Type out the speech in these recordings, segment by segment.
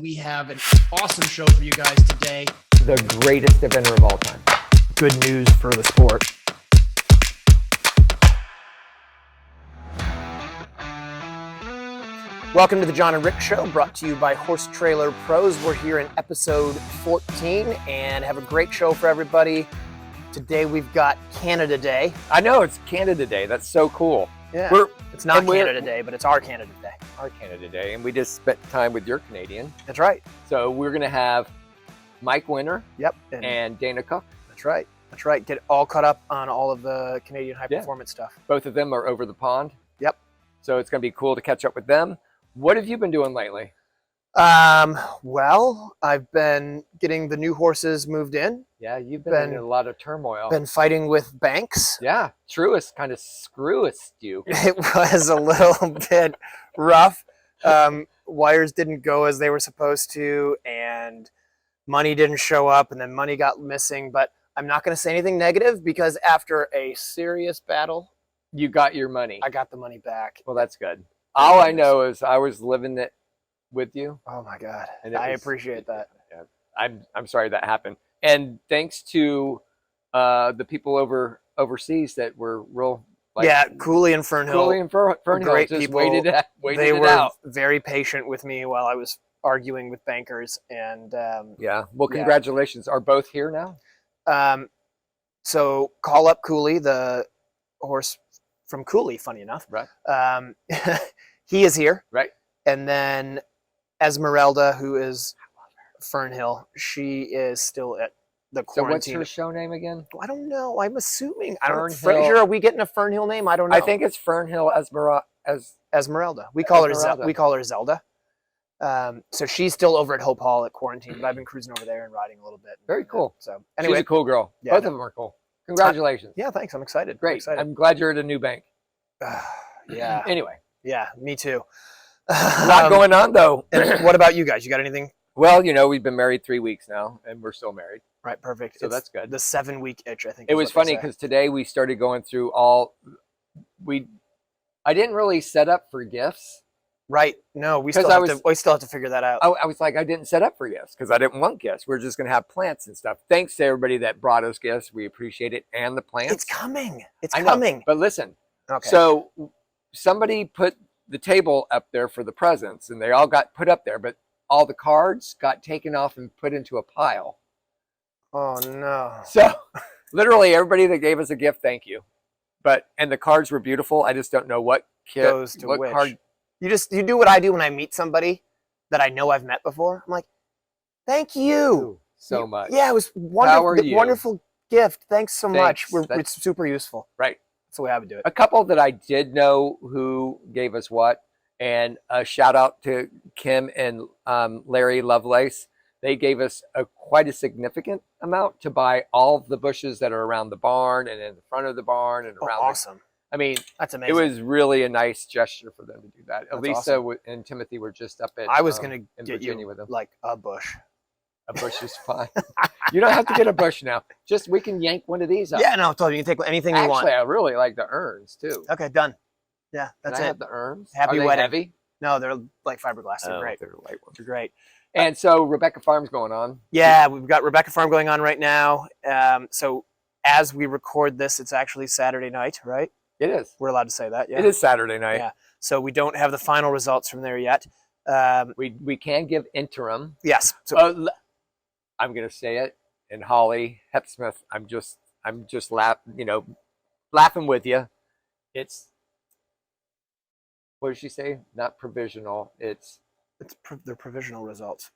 We have an awesome show for you guys today. The greatest event of all time. Good news for the sport. Welcome to the John and Rick Show, brought to you by Horse Trailer Pros. We're here in episode 14 and have a great show for everybody. Today we've got Canada Day. I know, it's Canada Day. That's so cool. Yeah, it's not Canada Day, but it's our Canada Day. Our Canada Day, and we just spent time with your Canadian. That's right. So we're going to have Mike Winter and Dana Cooke. That's right. That's right. Get all caught up on all of the Canadian high-performance stuff. Both of them are over the pond. Yep. So it's going to be cool to catch up with them. What have you been doing lately? Well, I've been getting the new horses moved in. Yeah, you've been in a lot of turmoil. Been fighting with banks. Yeah, Truist kind of screwist you. It was a little bit rough. Wires didn't go as they were supposed to, and money didn't show up, and then money got missing. But I'm not going to say anything negative because after a serious battle, you got your money. I got the money back. Well, that's good. All I know is I was living it with you. Oh my God. And I appreciate that. Yeah, I'm sorry that happened. And thanks to the people overseas that were real. Cooley and Fernhill. Cooley and Fernhill great just people. waited they were out. Very patient with me while I was arguing with bankers. And well, congratulations. Are both here now? So call up Cooley, the horse from Cooley, funny enough. Right. He is here. Right. And then Esmeralda, who is Fernhill, she is still at the quarantine. So what's her show name again? I don't know. I'm assuming. Fernhill. Are we getting a Fernhill name? I don't know. I think it's Fernhill Esmeralda. We call Esmeralda. her Zelda. So she's still over at Hope Hall at quarantine, but I've been cruising over there and riding a little bit. Very cool. So anyway, she's a cool girl. Yeah, both of them are cool. Congratulations. Yeah, thanks. I'm excited. Great. I'm glad you're at a new bank. Yeah. Anyway. Yeah, me too. A lot going on, though. What about you guys? You got anything? Well, we've been married 3 weeks now, and we're still married. Right, perfect. So that's good. The 7-week itch, I think. It was funny because today we started going through I didn't really set up for gifts. Right. No, we still have to figure that out. I was like, I didn't set up for gifts because I didn't want gifts. We're just going to have plants and stuff. Thanks to everybody that brought us gifts. We appreciate it. And the plants. It's coming. I know, but listen. Okay. So somebody put the table up there for the presents, and they all got put up there, but all the cards got taken off and put into a pile. Oh, no. So literally everybody that gave us a gift, thank you. And the cards were beautiful. I just don't know what goes to what which. card. You do what I do when I meet somebody that I know I've met before. I'm like, thank you so much. Yeah, it was wonderful gift. Thanks so much. It's super useful. Right. That's the way I would do it. A couple that I did know who gave us what, and a shout out to Kim and Larry Lovelace. They gave us quite a significant amount to buy all the bushes that are around the barn and in the front of the barn and around. Awesome. That's amazing. It was really a nice gesture for them to do that. That's Elisa awesome. and Timothy were just up at. I was going to get Virginia you with them. like a bush. A bush is fine. You don't have to get a bush now. Just we can yank one of these up. Yeah, no, I told you can take anything you want. Actually, I really like the urns too. Okay, done. Yeah, that's Can I it. have the urns? Happy Are they wedding. Heavy? No, they're like fiberglass. They're great. They're light ones. They're great. And so Rebecca Farm's going on. Yeah, we've got Rebecca Farm going on right now. So as we record this, it's actually Saturday night, right? It is. We're allowed to say that, yeah. It is Saturday night. Yeah. So we don't have the final results from there yet. We can give interim. Yes. So I'm going to say it. And Holly Hepsmith, I'm just laughing with you. It's, what did she say? Not provisional. they're provisional results.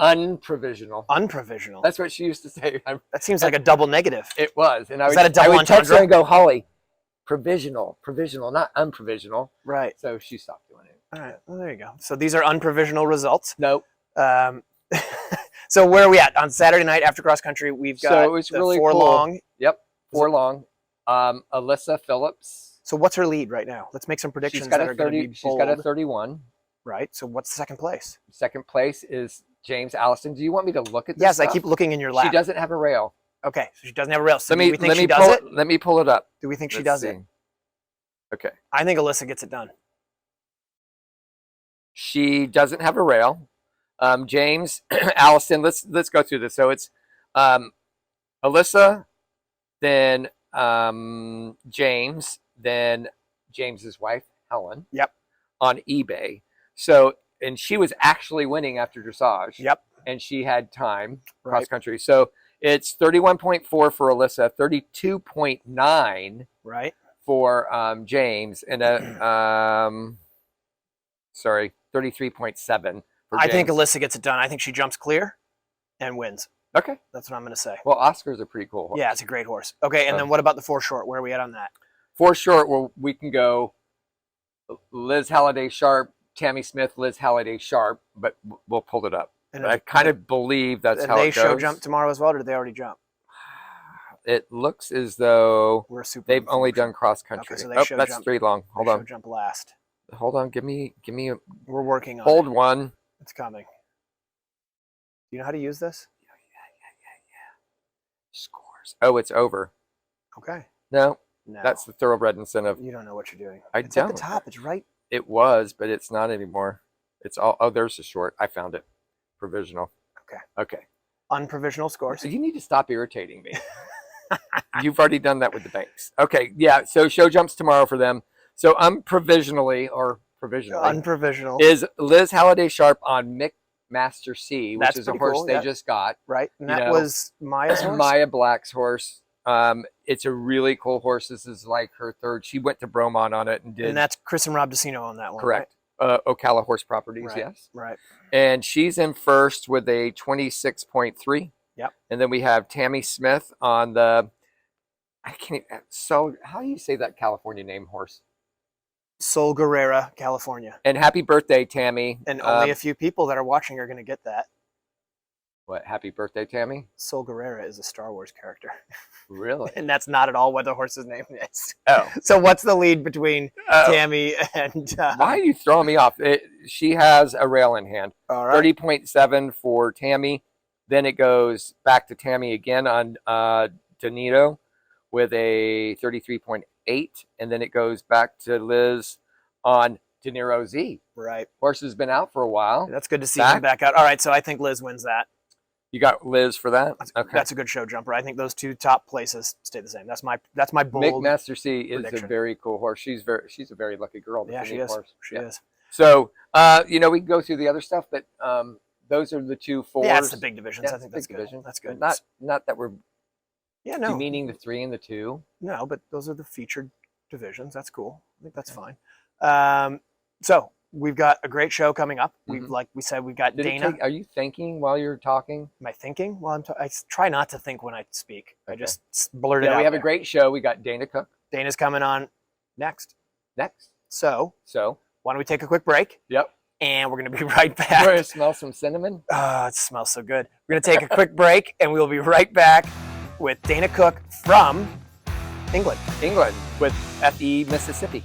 Unprovisional. Unprovisional. That's what she used to say. That seems like a double negative. It was. And Is that a double I would text her entendre? and go, Holly, provisional, not unprovisional. Right. So she stopped doing it. All right. Well, there you go. So these are unprovisional results. Nope. So where are we at? On Saturday night after cross country, we've got it's really four cool. long. Yep. Four long. Alyssa Phillips. So what's her lead right now? Let's make some predictions that are going to be bold. She's got a 31. Right. So what's second place? Second place is James Allison. Do you want me to look at this Yes, stuff? I keep looking in your lap. She doesn't have a rail. Okay, so she doesn't have a rail. So Let me pull it up. Do we think she Let's does see. it? Okay. I think Alyssa gets it done. She doesn't have a rail. James, Allison. Let's go through this. So it's Alyssa, then James, then James's wife Helen. Yep. On eBay. So, and she was actually winning after dressage. Yep. And she had time Right. cross country. So it's 31.4 for Alyssa, 32.9 Right. for James, and 33.7 for James. I think Alyssa gets it done. I think she jumps clear and wins. Okay. That's what I'm going to say. Well, Oscar's a pretty cool horse. Yeah, it's a great horse. Okay, and then what about the 4 short? Where are we at on that? 4 short, well, we can go Liz Halliday Sharp, Tammy Smith, Liz Halliday Sharp, but we'll pull it up. And I kind of believe that's how it goes. They show jump tomorrow as well, or did they already jump? It looks as though they've only done cross country. Okay, so they oh, show that's jump. 3 long. Hold They on. show jump last. Hold on. Give me a We're working on hold it. one. It's coming. Do you know how to use this? Yeah. Scores. Oh, it's over. Okay. No, No. that's the thoroughbred incentive. You don't know what you're doing. It's at the top. It's right. It was, but it's not anymore. It's all. Oh, there's the short. I found it. Provisional. Okay. Unprovisional scores. So you need to stop irritating me. You've already done that with the banks. Okay. Yeah. So show jumps tomorrow for them. So unprovisionally Unprovisional. is Liz Halliday Sharp on Mick Master C, which That's is a pretty horse cool, they yeah. just got. Right. And You that know, was Maya's horse? Maya Black's horse. It's a really cool horse. This is like her 3rd. She went to Bromont on it and did. And that's Chris and Rob DeCino on that one. correct. Ocala Horse Properties, Right. yes. Right. And she's in first with a 26.3. Yep. And then we have Tammy Smith on the. I can't. So how do you say that California name horse? Sol Guerrera, California. And happy birthday, Tammy. And only a few people that are watching are going to get that. What? Happy birthday, Tammy. Sol Guerrera is a Star Wars character. Really? And that's not at all what the horse's name is. Oh. So what's the lead between Tammy and... Why are you throwing me off? She has a rail in hand. All right. 30.7 for Tammy. Then it goes back to Tammy again on Donito with a 33.8. And then it goes back to Liz on De Niro Z. Right. Horse has been out for a while. That's good to see him back out. All right, so I think Liz wins that. You got Liz for that? Okay. That's a good show jumper. I think those 2 top places stay the same. That's my bold Mick Master C is prediction. a very cool horse. She's a very lucky girl. Yeah, she is. Horse. She is. So, we can go through the other stuff, but those are the 2 4s. Yeah, it's the big divisions. Yeah, I think that's good. division. That's good. Not that we're demeaning the 3 and the 2. No, but those are the featured divisions. That's cool. I think that's fine. So we've got a great show coming up. Mhm. Like we said, we've got Dana. Are you thinking while you're talking? Am I thinking? Well, I try not to think when I speak. I just blurt it out. We have there. a great show. We got Dana Cooke Dana's coming on next. So So, why don't we take a quick break? yep. And we're going to be right We're back. gonna smell some cinnamon. Oh, it smells so good. We're going to take a quick break, and we'll be right back with Dana Cooke from England. England with FE Mississippi.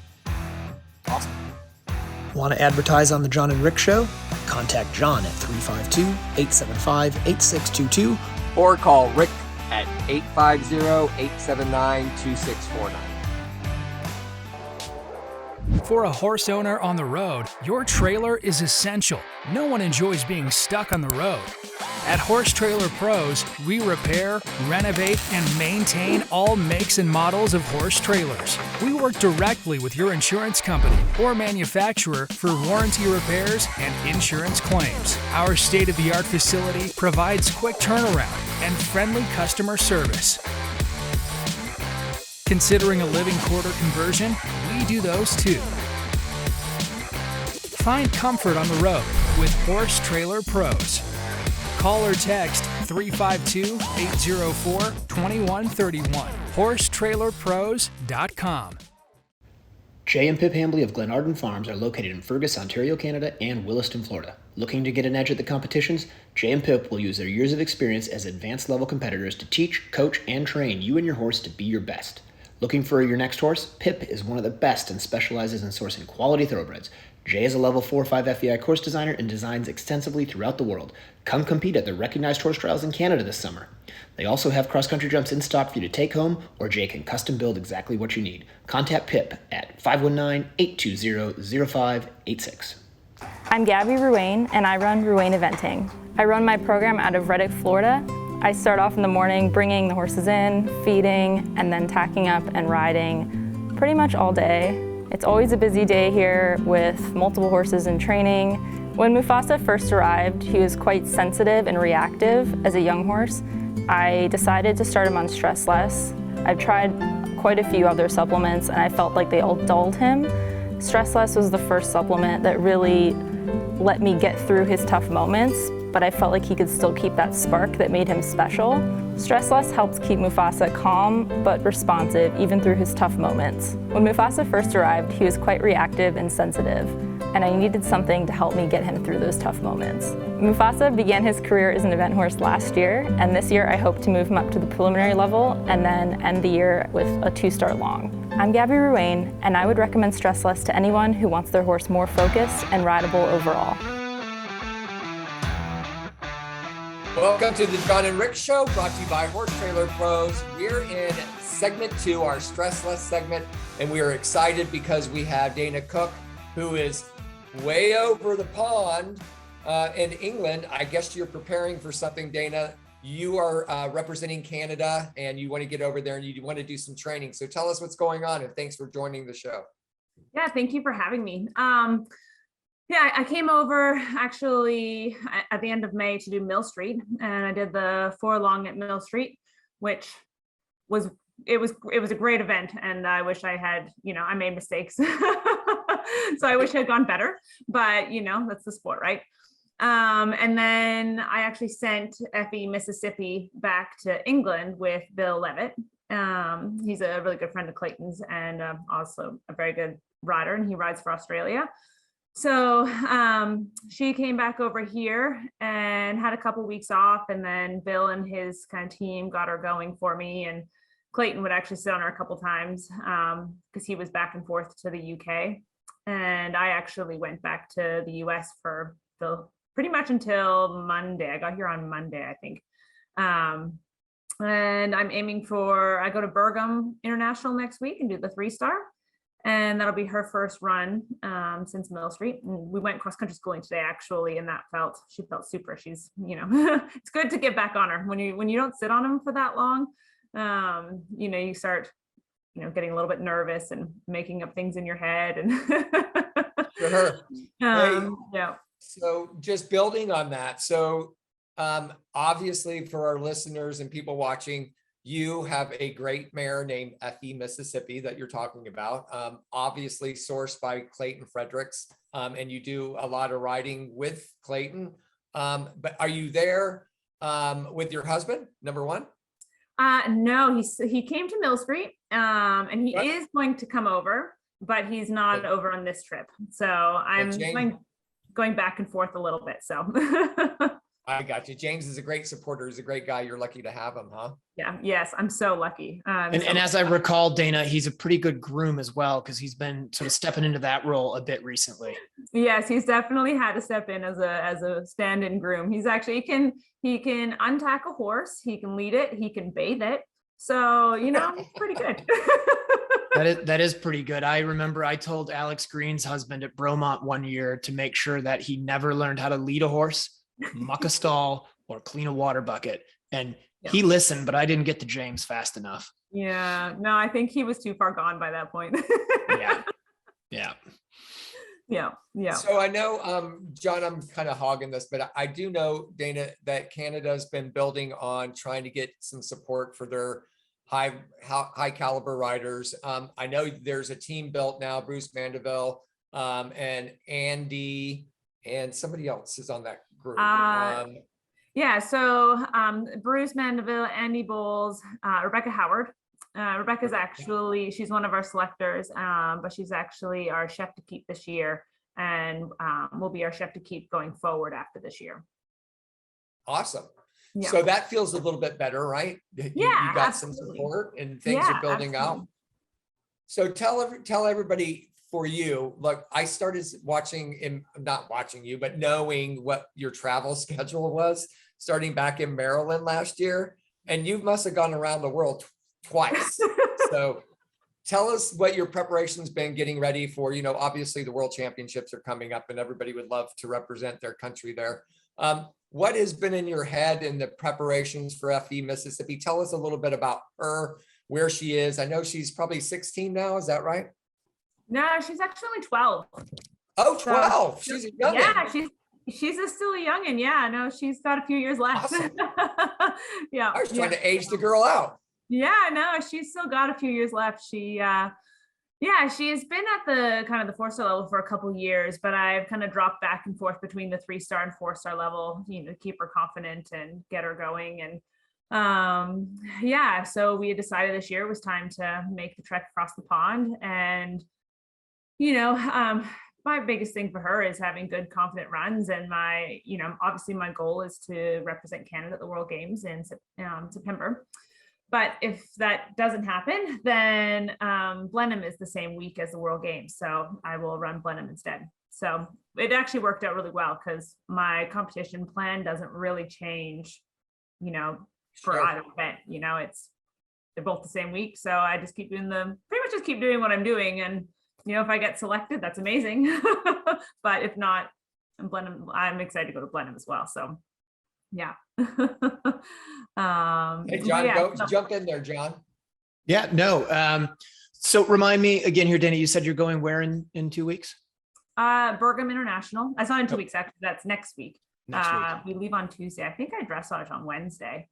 Awesome. Want to advertise on The John and Rick Show? Contact John at 352-875-8622. Or call Rick at 850-879-2649. For a horse owner on the road, your trailer is essential. No one enjoys being stuck on the road. At Horse Trailer Pros, we repair, renovate, and maintain all makes and models of horse trailers. We work directly with your insurance company or manufacturer for warranty repairs and insurance claims. Our state-of-the-art facility provides quick turnaround and friendly customer service. Considering a living quarter conversion? We do those too. Find comfort on the road with Horse Trailer Pros. Call or text 352-804-2131. HorseTrailerPros.com. Jay and Pip Hambley of Glenarden Farms are located in Fergus, Ontario, Canada, and Williston, Florida. Looking to get an edge at the competitions? Jay and Pip will use their years of experience as advanced level competitors to teach, coach, and train you and your horse to be your best. Looking for your next horse? Pip is one of the best and specializes in sourcing quality thoroughbreds. Jay is a level 4-5 FEI course designer and designs extensively throughout the world. Come compete at the recognized horse trials in Canada this summer. They also have cross-country jumps in stock for you to take home, or Jay can custom build exactly what you need. Contact Pip at 519-820-0586. I'm Gabby Ruane, and I run Ruane Eventing. I run my program out of Reddick, Florida. I start off in the morning bringing the horses in, feeding, and then tacking up and riding pretty much all day. It's always a busy day here with multiple horses in training. When Mufasa first arrived, he was quite sensitive and reactive as a young horse. I decided to start him on Stressless. I've tried quite a few other supplements and I felt like they all dulled him. Stressless was the first supplement that really let me get through his tough moments, but I felt like he could still keep that spark that made him special. Stressless helps keep Mufasa calm but responsive even through his tough moments. When Mufasa first arrived, he was quite reactive and sensitive, and I needed something to help me get him through those tough moments. Mufasa began his career as an event horse last year, and this year I hope to move him up to the preliminary level and then end the year with a 2-star long. I'm Gabby Ruane, and I would recommend Stressless to anyone who wants their horse more focused and rideable overall. Welcome to the John and Rick Show, brought to you by Horse Trailer Pros. We're in segment 2, our Stressless segment, and we are excited because we have Dana Cooke, who is way over the pond in England. I guess you're preparing for something, Dana. You are representing Canada, and you want to get over there and you want to do some training. So tell us what's going on, and thanks for joining the show. Yeah, thank you for having me. Yeah, I came over actually at the end of May to do Mill Street, and I did the 4 long at Mill Street, which was a great event. And I wish I had, I made mistakes, so I wish I had gone better. But that's the sport, right? And then I actually sent Effie, Mississippi, back to England with Bill Levitt. He's a really good friend of Clayton's and also a very good rider, and he rides for Australia. So she came back over here and had a couple weeks off, and then Bill and his kind of team got her going for me, and Clayton would actually sit on her a couple times because he was back and forth to the UK. And I actually went back to the US for pretty much until Monday. I got here on Monday, I think. And I'm aiming I go to Bergam International next week and do the 3-star. And that'll be her first run since Mill Street. And we went cross-country schooling today, actually, and she felt super. She's, it's good to get back on her. When you don't sit on them for that long, you start, getting a little bit nervous and making up things in your head. And Sure. Yeah. So just building on that. So obviously for our listeners and people watching, you have a great mare named Effie, Mississippi, that you're talking about, obviously sourced by Clayton Fredericks, and you do a lot of riding with Clayton. But are you there with your husband, number one? No, he came to Mill Street, and he is going to come over, but he's not over on this trip. So I'm going back and forth a little bit. So I got you. James is a great supporter. He's a great guy. You're lucky to have him, huh? Yeah. Yes. I'm so lucky. And as I recall, Dana, he's a pretty good groom as well, because he's been sort of stepping into that role a bit recently. Yes, he's definitely had to step in as a stand-in groom. He's actually, he can untack a horse. He can lead it. He can bathe it. So, pretty good. That is pretty good. I remember I told Alex Green's husband at Bromont one year to make sure that he never learned how to lead a horse, muck a stall, or clean a water bucket. And he listened, but I didn't get to James fast enough. Yeah, no, I think he was too far gone by that point. Yeah. So I know, John, I'm kind of hogging this, but I do know, Dana, that Canada's been building on trying to get some support for their high caliber riders. I know there's a team built now, Bruce Mandeville, and Andy, and somebody else is on that group. Yeah, so Bruce Mandeville, Andy Bowles, Rebecca Howard. Rebecca's actually, she's one of our selectors, but she's actually our chef to keep this year, and will be our chef to keep going forward after this year. Awesome. Yeah. So that feels a little bit better, right? You got absolutely. some support and things are building out. So tell everybody, for you, look, I started not watching you, but knowing what your travel schedule was starting back in Maryland last year, and you must have gone around the world twice. So tell us what your preparation's been getting ready for, obviously the World Championships are coming up and everybody would love to represent their country there. What has been in your head in the preparations for FE Mississippi? Tell us a little bit about her, where she is. I know she's probably 16 now. Is that right? No, she's actually only 12. Oh, 12. So, she's a youngin'. Yeah, she's still a youngin'. Yeah, no, she's got a few years left. Awesome. Yeah. I was trying to age the girl out. Yeah, no, she's still got a few years left. She's been at the kind of the 4-star level for a couple years, but I've kind of dropped back and forth between the 3-star and 4-star level, to keep her confident and get her going. And so we had decided this year it was time to make the trek across the pond. And my biggest thing for her is having good, confident runs. And obviously my goal is to represent Canada at the World Games in September. But if that doesn't happen, then Blenheim is the same week as the World Games. So I will run Blenheim instead. So it actually worked out really well because my competition plan doesn't really change, for either event. They're both the same week. So I just keep doing what I'm doing. And, if I get selected, that's amazing. But if not, I'm excited to go to Blenheim as well. So yeah. Hey, John, jump in there, John. Yeah, no. So remind me again here, Danny, you said you're going where in 2 weeks? Bergam International. That's not in 2 weeks, actually. That's next week. Next week. We leave on Tuesday. I think I dressage on Wednesday.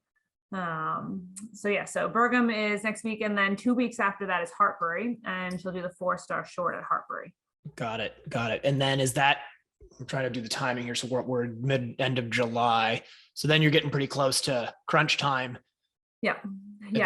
So Bergam is next week. And then 2 weeks after that is Hartbury, and she'll do the 4-star short at Hartbury. Got it. And then is that, I'm trying to do the timing here. So we're end of July. So then you're getting pretty close to crunch time. Yeah.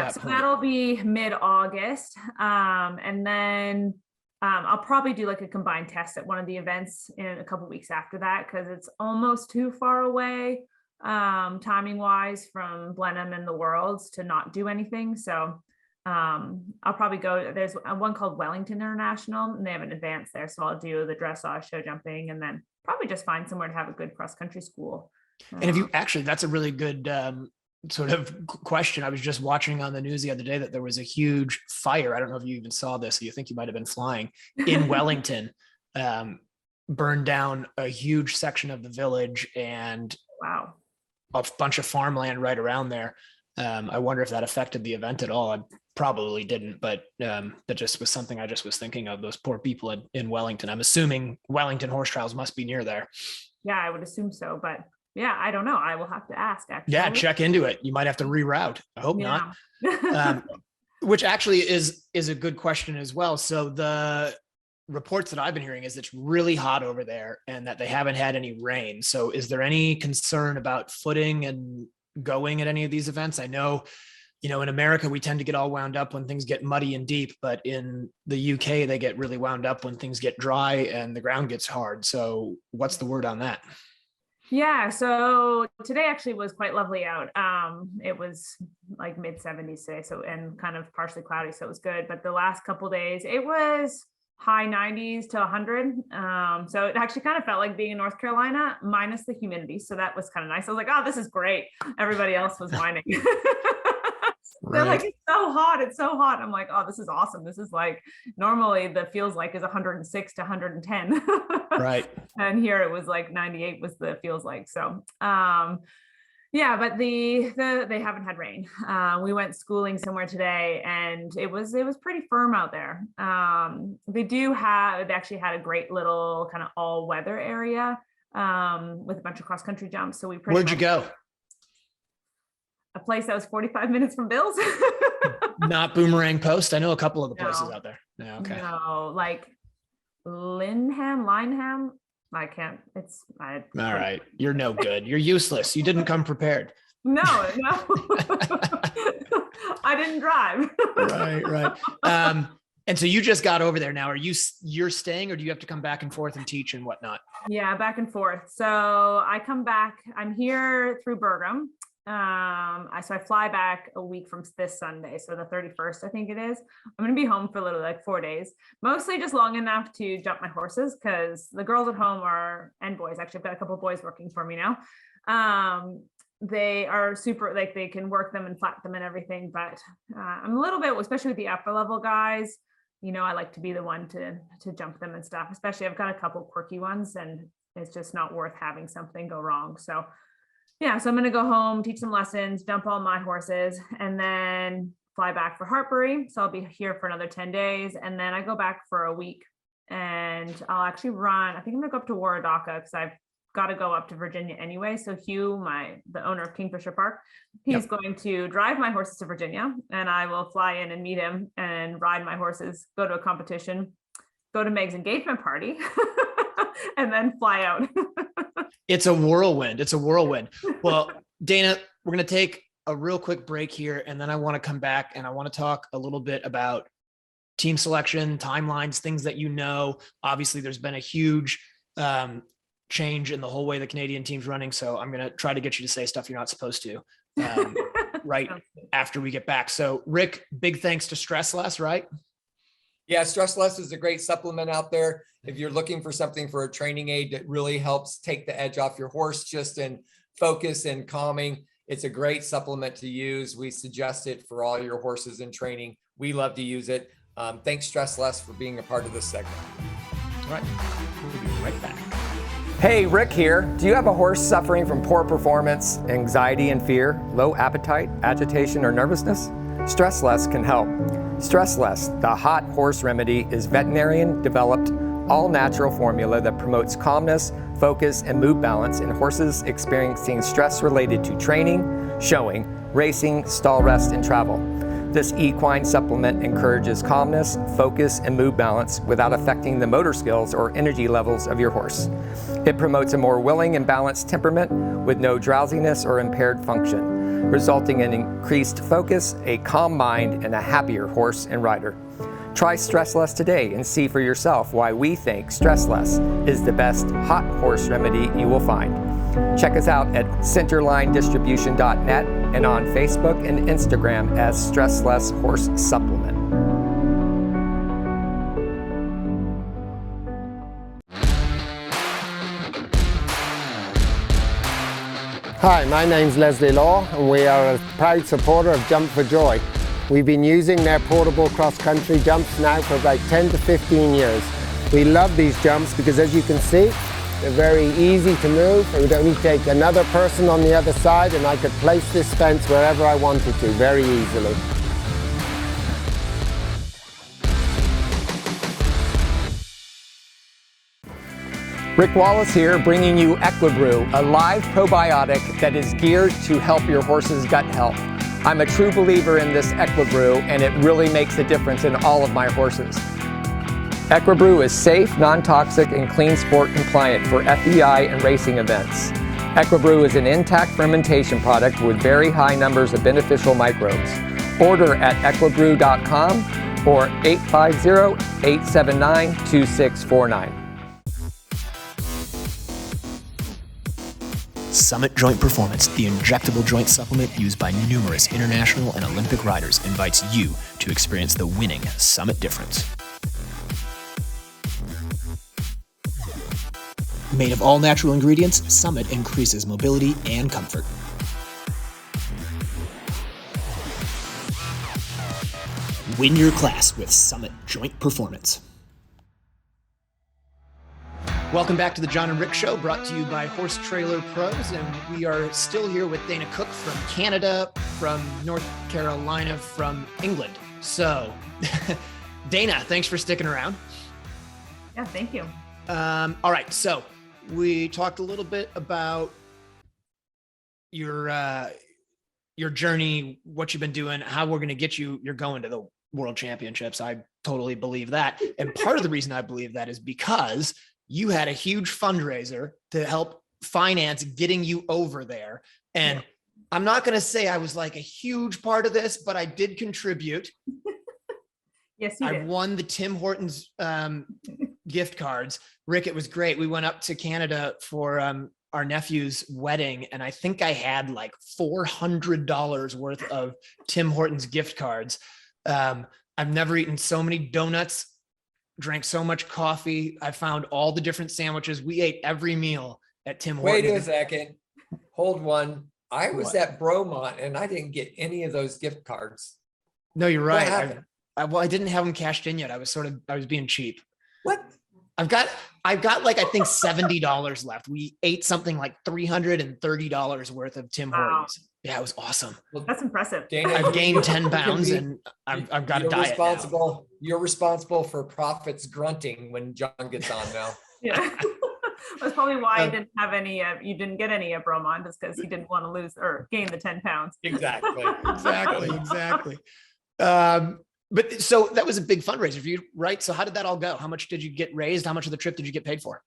So that'll be mid-August. And then I'll probably do like a combined test at one of the events in a couple weeks after that, because it's almost too far away timing wise from Blenheim and the Worlds to not do anything. So I'll probably go, there's one called Wellington International, and they have an advance there. So I'll do the dressage, show jumping, and then probably just find somewhere to have a good cross country school. And if you actually, that's a really good sort of question. I was just watching on the news the other day that there was a huge fire. I don't know if you even saw this. You think you might've been flying in Wellington, burned down a huge section of the village, and wow, a bunch of farmland right around there. I wonder if that affected the event at all. It probably didn't, but that just was something I just was thinking of, those poor people in Wellington. I'm assuming Wellington Horse Trials must be near there. Yeah, I would assume so, but yeah, I don't know. I will have to ask, actually. Yeah, check into it. You might have to reroute. I hope not. Which actually is a good question as well. So the reports that I've been hearing is it's really hot over there and that they haven't had any rain. So is there any concern about footing and going at any of these events? I know, in America, we tend to get all wound up when things get muddy and deep, but in the UK, they get really wound up when things get dry and the ground gets hard. So what's the word on that? Yeah, so today actually was quite lovely out. It was like mid-70s today, so, and kind of partially cloudy, so it was good. But the last couple of days, it was high 90s to 100. So it actually kind of felt like being in North Carolina minus the humidity. So that was kind of nice. I was like, oh, this is great. Everybody else was whining. They're like, it's so hot. It's so hot. I'm like, oh, this is awesome. This is like, normally the feels like is 106 to 110. Right. And here it was like 98 was the feels like. So, yeah, but they haven't had rain. We went schooling somewhere today, and it was pretty firm out there. They actually had a great little kind of all weather area with a bunch of cross country jumps. So where'd you go? A place that was 45 minutes from Bill's. Not Boomerang Post. I know a couple of the places out there. No, okay. No, like Lineham. I can't. All right. You're no good. You're useless. You didn't come prepared. No. I didn't drive. Right. And so you just got over there now. You're staying, or do you have to come back and forth and teach and whatnot? Yeah, back and forth. So I come back, I'm here through Bergam. So I fly back a week from this Sunday. So the 31st, I think it is. I'm going to be home for literally like 4 days, mostly just long enough to jump my horses, because the girls at home and boys, actually I've got a couple of boys working for me now. They are super, like they can work them and flat them and everything. But I'm a little bit, especially with the upper level guys, I like to be the one to jump them and stuff, especially I've got a couple quirky ones and it's just not worth having something go wrong. So yeah, so I'm going to go home, teach some lessons, jump all my horses, and then fly back for Hartbury. So I'll be here for another 10 days. And then I go back for a week and I'll actually run. I think I'm going to go up to Warradaka because I've got to go up to Virginia anyway. So Hugh, the owner of Kingfisher Park, he's going to drive my horses to Virginia and I will fly in and meet him and ride my horses, go to a competition, go to Meg's engagement party, and then fly out. It's a whirlwind. It's a whirlwind. Well, Dana, we're going to take a real quick break here, and then I want to come back and I want to talk a little bit about team selection, timelines, things that obviously there's been a huge change in the whole way the Canadian team's running. So I'm going to try to get you to say stuff you're not supposed to right after we get back. So Rick, big thanks to Stressless, right? Yeah, Stressless is a great supplement out there. If you're looking for something for a training aid that really helps take the edge off your horse, just in focus and calming, it's a great supplement to use. We suggest it for all your horses in training. We love to use it. Thanks, Stressless, for being a part of this segment. All right, we'll be right back. Hey, Rick here. Do you have a horse suffering from poor performance, anxiety and fear, low appetite, agitation, or nervousness? Stressless can help. Stressless, the hot horse remedy, is veterinarian developed, all natural formula that promotes calmness, focus, and mood balance in horses experiencing stress related to training, showing, racing, stall rest, and travel. This equine supplement encourages calmness, focus, and mood balance without affecting the motor skills or energy levels of your horse. It promotes a more willing and balanced temperament with no drowsiness or impaired function, resulting in increased focus, a calm mind, and a happier horse and rider. Try Stressless today and see for yourself why we think Stressless is the best hot horse remedy you will find. Check us out at centerlinedistribution.net and on Facebook and Instagram as Stressless Horse Supplement. Hi, my name's Leslie Law and we are a proud supporter of Jump for Joy. We've been using their portable cross-country jumps now for about 10 to 15 years. We love these jumps because, as you can see, they're very easy to move. It would only take another person on the other side and I could place this fence wherever I wanted to very easily. Rick Wallace here, bringing you Equibrew, a live probiotic that is geared to help your horse's gut health. I'm a true believer in this Equibrew, and it really makes a difference in all of my horses. Equibrew is safe, non-toxic, and clean sport compliant for FEI and racing events. Equibrew is an intact fermentation product with very high numbers of beneficial microbes. Order at equibrew.com or 850-879-2649. Summit Joint Performance, the injectable joint supplement used by numerous international and Olympic riders, invites you to experience the winning Summit difference. Made of all natural ingredients, Summit increases mobility and comfort. Win your class with Summit Joint Performance. Welcome back to the John and Rick Show, brought to you by Horse Trailer Pros, and we are still here with Dana Cooke from Canada, from North Carolina, from England. So, Dana, thanks for sticking around. Yeah, thank you. All right, so we talked a little bit about your journey, what you've been doing, how we're going to get you. You're going to the World Championships. I totally believe that, and part of the reason I believe that is because you had a huge fundraiser to help finance getting you over there. And I'm not going to say I was like a huge part of this, but I did contribute. Yes, you did. I won the Tim Hortons gift cards. Rick, it was great. We went up to Canada for our nephew's wedding, and I think I had like $400 worth of Tim Hortons gift cards. I've never eaten so many donuts, drank so much coffee. I found all the different sandwiches. We ate every meal at Tim Hortons. Wait a second. Hold one. I was at Bromont and I didn't get any of those gift cards. No, you're right. I didn't have them cashed in yet. I was being cheap. What? I've got like, I think $70 left. We ate something like $330 worth of Tim Wow. Hortons. Yeah, it was awesome. That's impressive. Dana, I've gained 10 you can pounds be- and I've got a diet now. You're responsible for Prophet's grunting when John gets on now. Yeah. That's probably why I didn't have any, you didn't get any Bromond, is because he didn't want to lose or gain the 10 pounds. Exactly. Exactly. But so that was a big fundraiser for you, right? So how did that all go? How much did you get raised? How much of the trip did you get paid for?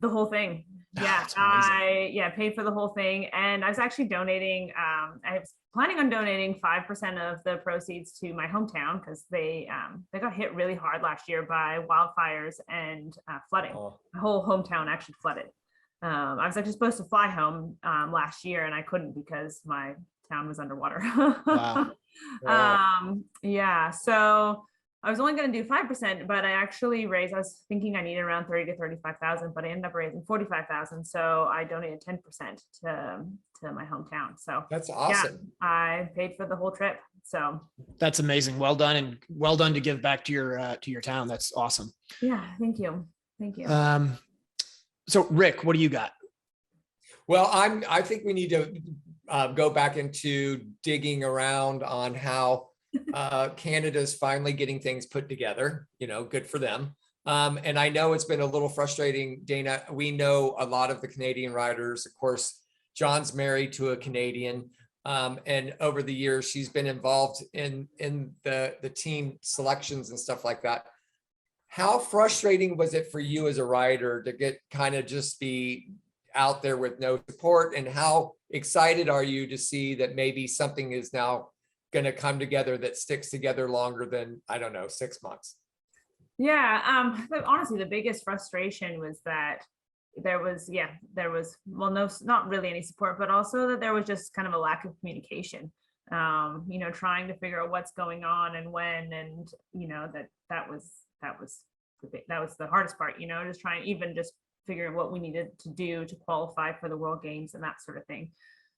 The whole thing. Oh, Yeah, that's amazing. I paid for the whole thing, and I was actually donating. I was planning on donating 5% of the proceeds to my hometown because they got hit really hard last year by wildfires and flooding. Oh. My whole hometown actually flooded. I was actually supposed to fly home last year, and I couldn't because my town was underwater. Wow. Yeah, so I was only going to do 5%, but I actually raised, I was thinking I needed around 30 to 35,000, but I ended up raising 45,000. So I donated 10% to my hometown. So That's awesome. yeah, I paid for the whole trip. So That's amazing. Well done. And well done to give back to your town. That's awesome. yeah, thank you. Thank you. So Rick, what do you got? Well, I think we need to go back into digging around on how Canada's finally getting things put together, good for them. And I know it's been a little frustrating, Dana. We know a lot of the Canadian riders. Of course, John's married to a Canadian. And over the years, she's been involved in the team selections and stuff like that. How frustrating was it for you as a rider to get kind of just be out there with no support? And how excited are you to see that maybe something is now going to come together that sticks together longer than, I don't know, 6 months? Yeah, but honestly, the biggest frustration was that there was well, no, not really any support, but also that there was just kind of a lack of communication. Trying to figure out what's going on and when, and that was the hardest part. Just trying, even just figuring what we needed to do to qualify for the World Games and that sort of thing.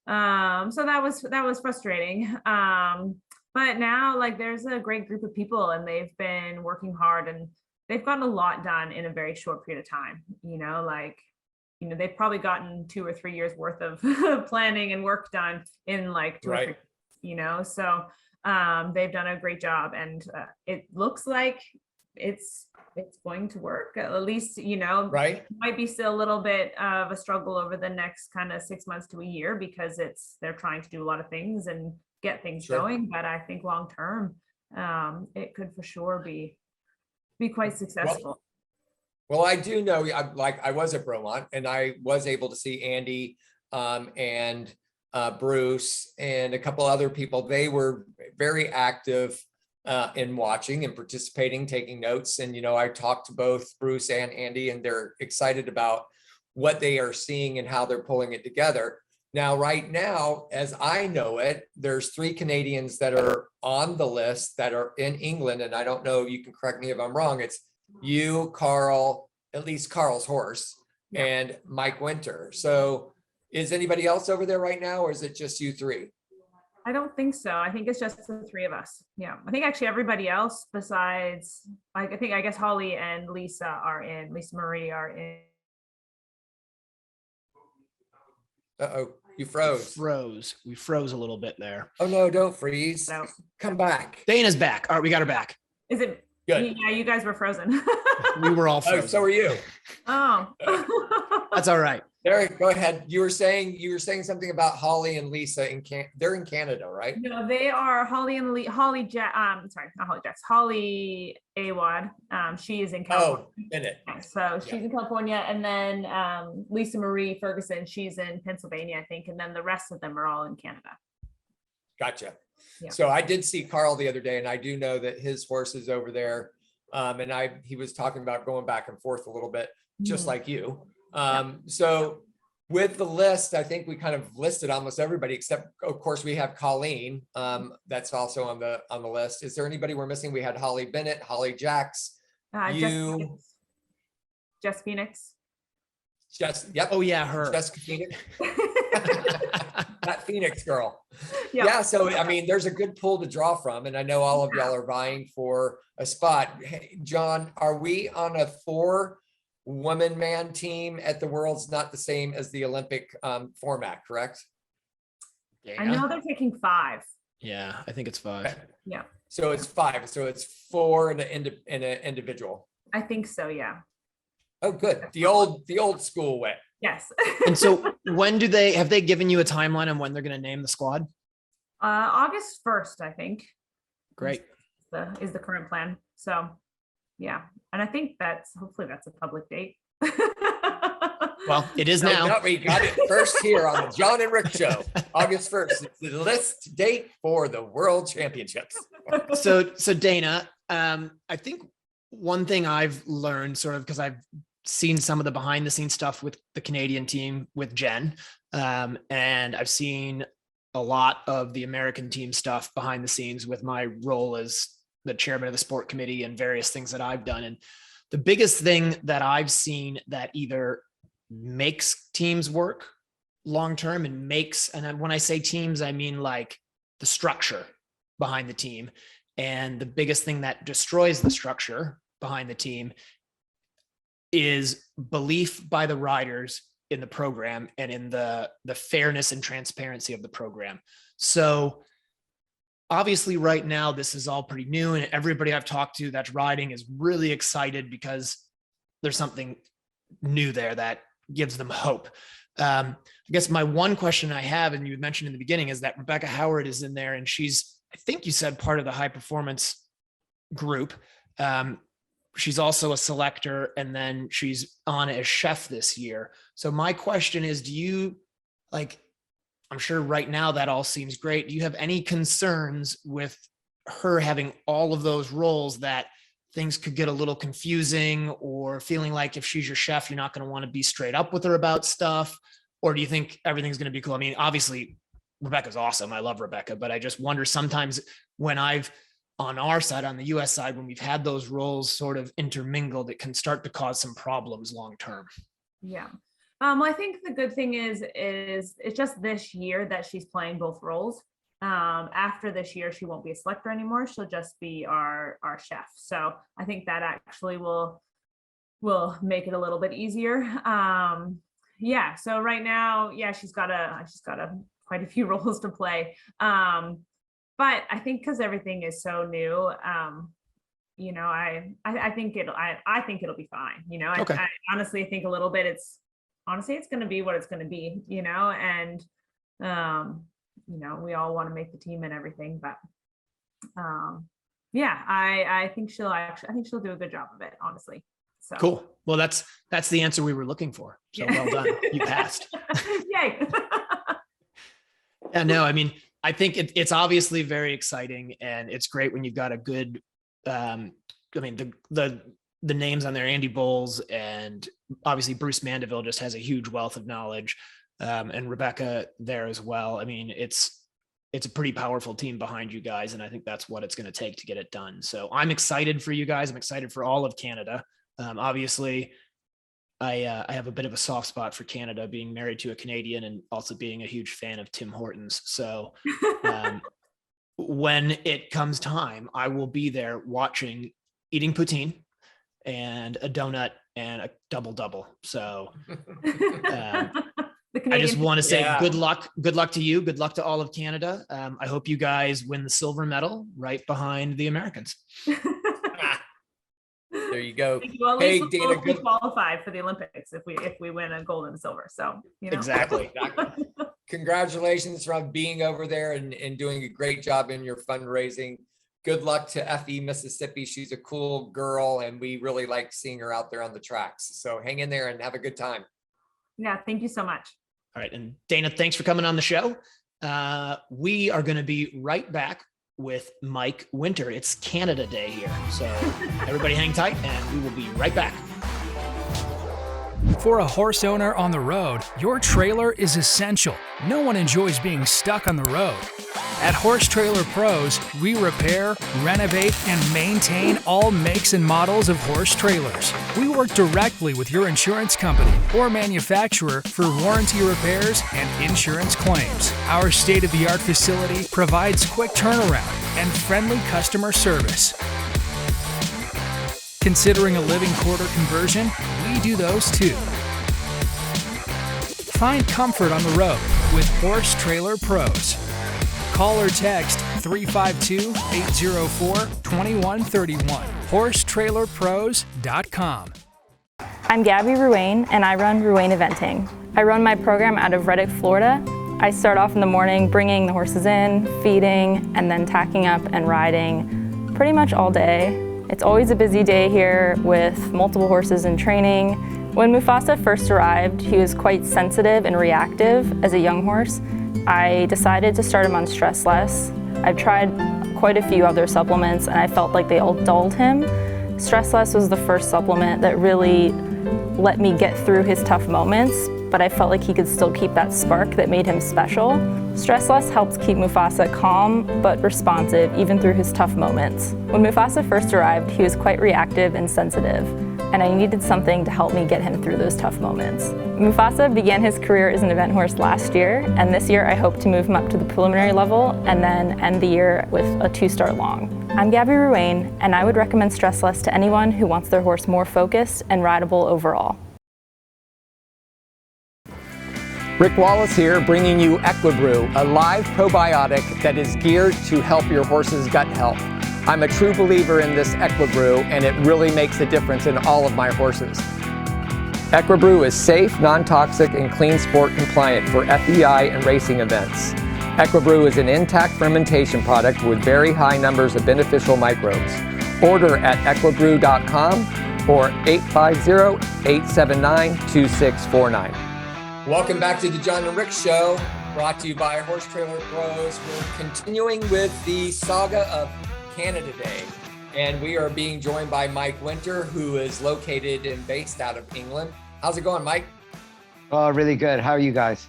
So that was frustrating. But now, like, there's a great group of people and they've been working hard and they've gotten a lot done in a very short period of time. They've probably gotten 2 or 3 years worth of planning and work done in like 2 or 3 years, so they've done a great job, and it looks like it's going to work, at least. Might be still a little bit of a struggle over the next kind of 6 months to a year because they're trying to do a lot of things and get things going, but I think long term it could for sure be quite successful. Well, I do know, I was at Bromont and I was able to see Andy and Bruce and a couple other people. They were very active in watching and participating, taking notes. And, I talked to both Bruce and Andy, and they're excited about what they are seeing and how they're pulling it together. Now, right now, as I know it, there's 3 Canadians that are on the list that are in England. And I don't know, you can correct me if I'm wrong. It's you, Carl, at least Carl's horse, and Mike Winter. So is anybody else over there right now, or is it just you 3? I don't think so. I think it's just the 3 of us. Yeah. I think actually everybody else besides, I guess Holly and Lisa Marie are in. Uh-oh, you froze. We froze a little bit there. Oh no, don't freeze. So, Come back. Dana's back. All right, we got her back. is it? Good. Yeah, you guys were frozen. We were all Oh, frozen. so are you. Oh. That's all right. Derek, go ahead. You were saying something about Holly and Lisa they're in Canada, right? No, they are Holly and Holly Awad. She is in California. Oh, in it. So she's in California, and then Lisa Marie Ferguson, she's in Pennsylvania, I think, and then the rest of them are all in Canada. Gotcha. Yeah. So I did see Carl the other day, and I do know that his horse is over there. And he was talking about going back and forth a little bit, just like you. So with the list, I think we kind of listed almost everybody, except of course we have Colleen. That's also on the list. Is there anybody we're missing? We had Holly Bennett, Holly Jacks, Jess Phoenix. Yep. Oh yeah, her. Jessica Phoenix. That Phoenix girl. Yeah. Yeah. So, I mean, there's a good pool to draw from. And I know all of y'all are vying for a spot. Hey, John, are we on a 4-woman man team at the Worlds, not the same as the Olympic format, correct? I know they're taking 5. Yeah, I think it's 5. Yeah. So it's 5. So it's 4 and an individual. I think so. Yeah. Oh, good. The old school way. Yes. And so when have they given you a timeline on when they're going to name the squad? August 1st, I think. Great. Is the current plan. So yeah. And I think hopefully that's a public date. Well, it is now. No, we got it first here on the John and Rick Show. August 1st. It's the list date for the World Championships. So Dana, I think one thing I've learned sort of, because I've seen some of the behind the scenes stuff with the Canadian team with Jen, and I've seen a lot of the American team stuff behind the scenes with my role as the chairman of the sport committee and various things that I've done. And the biggest thing that I've seen that either makes teams work long-term and when I say teams, I mean like the structure behind the team. And the biggest thing that destroys the structure behind the team is belief by the riders in the program and in the fairness and transparency of the program. So obviously right now, this is all pretty new, and everybody I've talked to that's riding is really excited because there's something new there that gives them hope. I guess my one question I have, and you mentioned in the beginning, is that Rebecca Howard is in there, and she's, I think you said, part of the high performance group. She's also a selector, and then she's on as chef this year. So my question is, I'm sure right now that all seems great. Do you have any concerns with her having all of those roles, that things could get a little confusing, or feeling like if she's your chef, you're not going to want to be straight up with her about stuff? Or do you think everything's going to be cool? I mean, obviously Rebecca's awesome. I love Rebecca, but I just wonder sometimes when on our side, on the US side, when we've had those roles sort of intermingled, it can start to cause some problems long-term. Yeah. Well, I think the good thing is it's just this year that she's playing both roles. After this year, she won't be a selector anymore. She'll just be our chef. So I think that actually will make it a little bit easier. Yeah. So right now, yeah, she's got quite a few roles to play. But I think because everything is so new, I think it'll be fine. Okay. I honestly think a little bit it's going to be what it's going to be, and we all want to make the team and everything, but yeah, I think she'll do a good job of it, honestly. So cool. Well, that's the answer we were looking for. So well done. You passed. Yay. Yeah, no, I mean, I think it's obviously very exciting, and it's great when you've got a good, the names on there, Andy Bowles, and obviously Bruce Mandeville just has a huge wealth of knowledge, and Rebecca there as well. I mean, it's a pretty powerful team behind you guys, and I think that's what it's going to take to get it done. So I'm excited for you guys. I'm excited for all of Canada. Obviously, I have a bit of a soft spot for Canada, being married to a Canadian and also being a huge fan of Tim Hortons. So when it comes time, I will be there watching, eating poutine and a donut and a double. So I just want to say good luck to you. Good luck to all of Canada. I hope you guys win the silver medal right behind the Americans. There you go. Well, at least we'll be qualified for the Olympics if we win a gold and silver. So exactly. Congratulations from being over there and doing a great job in your fundraising. Good luck to FE Mississippi. She's a cool girl, and we really like seeing her out there on the tracks. So hang in there and have a good time. Yeah, thank you so much. All right, and Dana, thanks for coming on the show. We are going to be right back with Mike Winter. It's Canada Day here, so everybody hang tight, and we will be right back. For a horse owner on the road, your trailer is essential. No one enjoys being stuck on the road. At Horse Trailer Pros, we repair, renovate, and maintain all makes and models of horse trailers. We work directly with your insurance company or manufacturer for warranty repairs and insurance claims. Our state-of-the-art facility provides quick turnaround and friendly customer service. Considering a living quarter conversion? We do those too. Find comfort on the road with Horse Trailer Pros. Call or text 352-804-2131. HorseTrailerPros.com. I'm Gabby Ruane, and I run Ruane Eventing. I run my program out of Reddick, Florida. I start off in the morning bringing the horses in, feeding, and then tacking up and riding pretty much all day. It's always a busy day here with multiple horses in training. When Mufasa first arrived, he was quite sensitive and reactive as a young horse. I decided to start him on Stressless. I've tried quite a few other supplements and I felt like they all dulled him. Stressless was the first supplement that really let me get through his tough moments, but I felt like he could still keep that spark that made him special. Stressless helps keep Mufasa calm but responsive even through his tough moments. When Mufasa first arrived, he was quite reactive and sensitive, and I needed something to help me get him through those tough moments. Mufasa began his career as an event horse last year, and this year I hope to move him up to the preliminary level and then end the year with a 2-star long. I'm Gabby Ruane, and I would recommend Stressless to anyone who wants their horse more focused and rideable overall. Rick Wallace here, bringing you Equibrew, a live probiotic that is geared to help your horse's gut health. I'm a true believer in this Equibrew, and it really makes a difference in all of my horses. Equibrew is safe, non-toxic, and clean sport compliant for FEI and racing events. Equibrew is an intact fermentation product with very high numbers of beneficial microbes. Order at equibrew.com or 850-879-2649. Welcome back to the John and Rick Show, brought to you by Horse Trailer Pros. We're continuing with the saga of Canada Day, and we are being joined by Mike Winter, who is located and based out of England. How's it going, Mike? Oh, really good. How are you guys?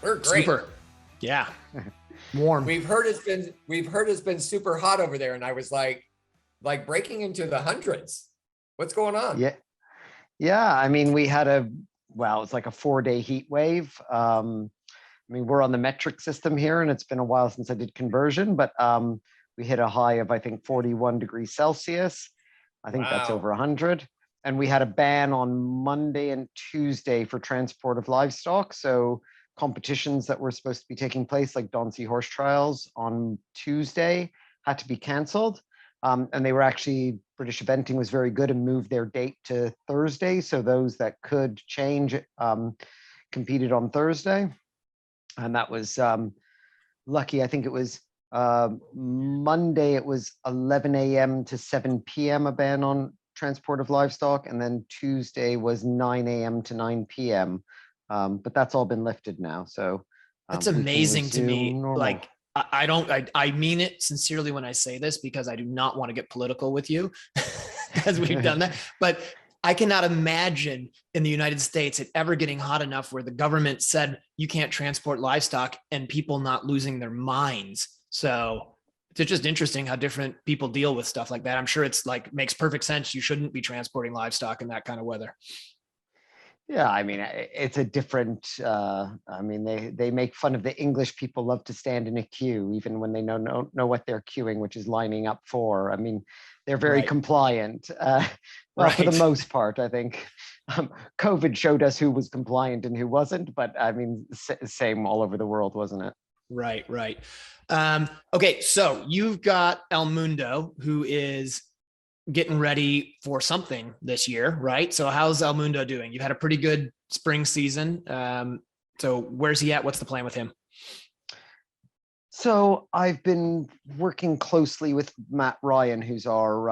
We're great. Super. Yeah. Warm. We've heard it's been super hot over there, and I was like breaking into the hundreds. What's going on? Yeah. I mean, we had it's like a 4-day heat wave. I mean, we're on the metric system here, and it's been a while since I did conversion, but we hit a high of, I think, 41 degrees Celsius. I think that's over 100. And we had a ban on Monday and Tuesday for transport of livestock. So competitions that were supposed to be taking place, like Dauncey Horse Trials on Tuesday, had to be canceled. And they were actually, British Eventing was very good and moved their date to Thursday. So those that could change competed on Thursday. And that was lucky. I think it was Monday, it was 11 a.m. to 7 p.m. a ban on transport of livestock. And then Tuesday was 9 a.m. to 9 p.m. But that's all been lifted now. So that's amazing to me. normal. Like, I mean it sincerely when I say this, because I do not want to get political with you as we've done that. But I cannot imagine in the United States it ever getting hot enough where the government said you can't transport livestock and people not losing their minds. So it's just interesting how different people deal with stuff like that. I'm sure it's like makes perfect sense. You shouldn't be transporting livestock in that kind of weather. Yeah, I mean, it's a different, I mean, they make fun of the English people love to stand in a queue, even when they know what they're queuing, which is lining up for. I mean, they're very compliant. For the most part, I think. COVID showed us who was compliant and who wasn't, but I mean, same all over the world, wasn't it? Right. Okay, so you've got El Mundo, who is getting ready for something this year, right? So how's El Mundo doing? You've had a pretty good spring season. So where's he at? What's the plan with him? So I've been working closely with Matt Ryan, who's our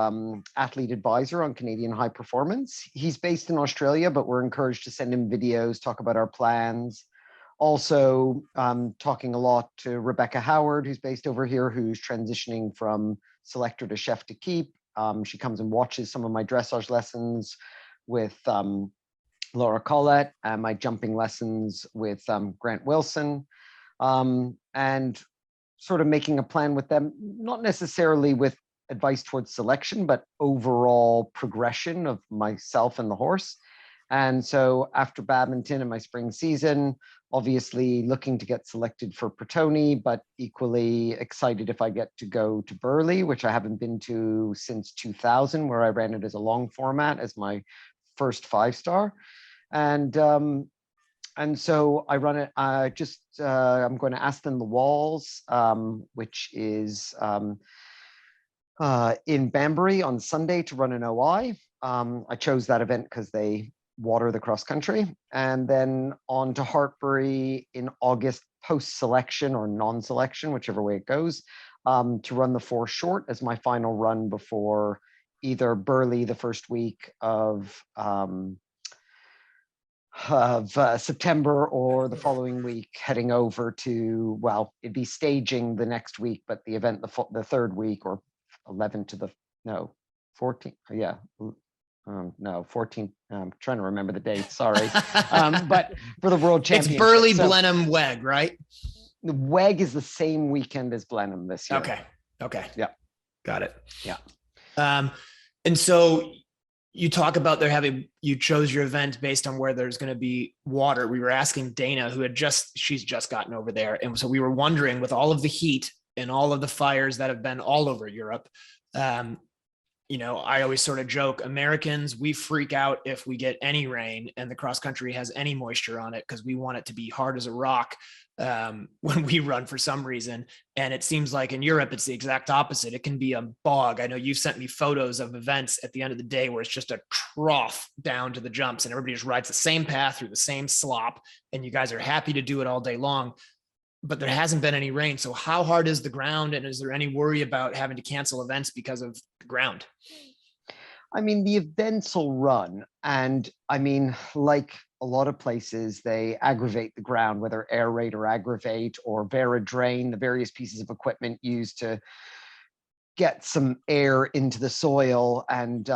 athlete advisor on Canadian High Performance. He's based in Australia, but we're encouraged to send him videos, talk about our plans. Also talking a lot to Rebecca Howard, who's based over here, who's transitioning from selector to chef to keep. She comes and watches some of my dressage lessons with Laura Collette, and my jumping lessons with Grant Wilson, and sort of making a plan with them, not necessarily with advice towards selection, but overall progression of myself and the horse. And so after badminton in my spring season, obviously looking to get selected for Pretoni, but equally excited if I get to go to Burley, which I haven't been to since 2000, where I ran it as a long format as my first 5-star. And so I run it, I'm going to Aston the Walls, which is in Banbury on Sunday to run an OI. I chose that event because they water the cross country. And then on to Hartbury in August post-selection or non-selection, whichever way it goes, to run the 4 short as my final run before either Burley the first week of September, or the following week heading over to, well, it'd be staging the next week, but the event the third week, or 11 to the, no, 14, yeah. No, 14. I'm trying to remember the date. Sorry. But for the World Championship. It's Burley, Blenheim, Weg, right? The Weg is the same weekend as Blenheim this year. Okay. Yeah. Got it. Yeah. And so you talk about you chose your event based on where there's going to be water. We were asking Dana, she's just gotten over there. And so we were wondering, with all of the heat and all of the fires that have been all over Europe, I always sort of joke, Americans, we freak out if we get any rain and the cross country has any moisture on it, because we want it to be hard as a rock when we run for some reason. And it seems like in Europe, it's the exact opposite. It can be a bog. I know you've sent me photos of events at the end of the day where it's just a trough down to the jumps and everybody just rides the same path through the same slop. And you guys are happy to do it all day long, but there hasn't been any rain. So how hard is the ground? And is there any worry about having to cancel events because of the ground? I mean, the events will run. And I mean, like a lot of places, they aggravate the ground, whether aerate or aggravate or Veradrain, the various pieces of equipment used to get some air into the soil and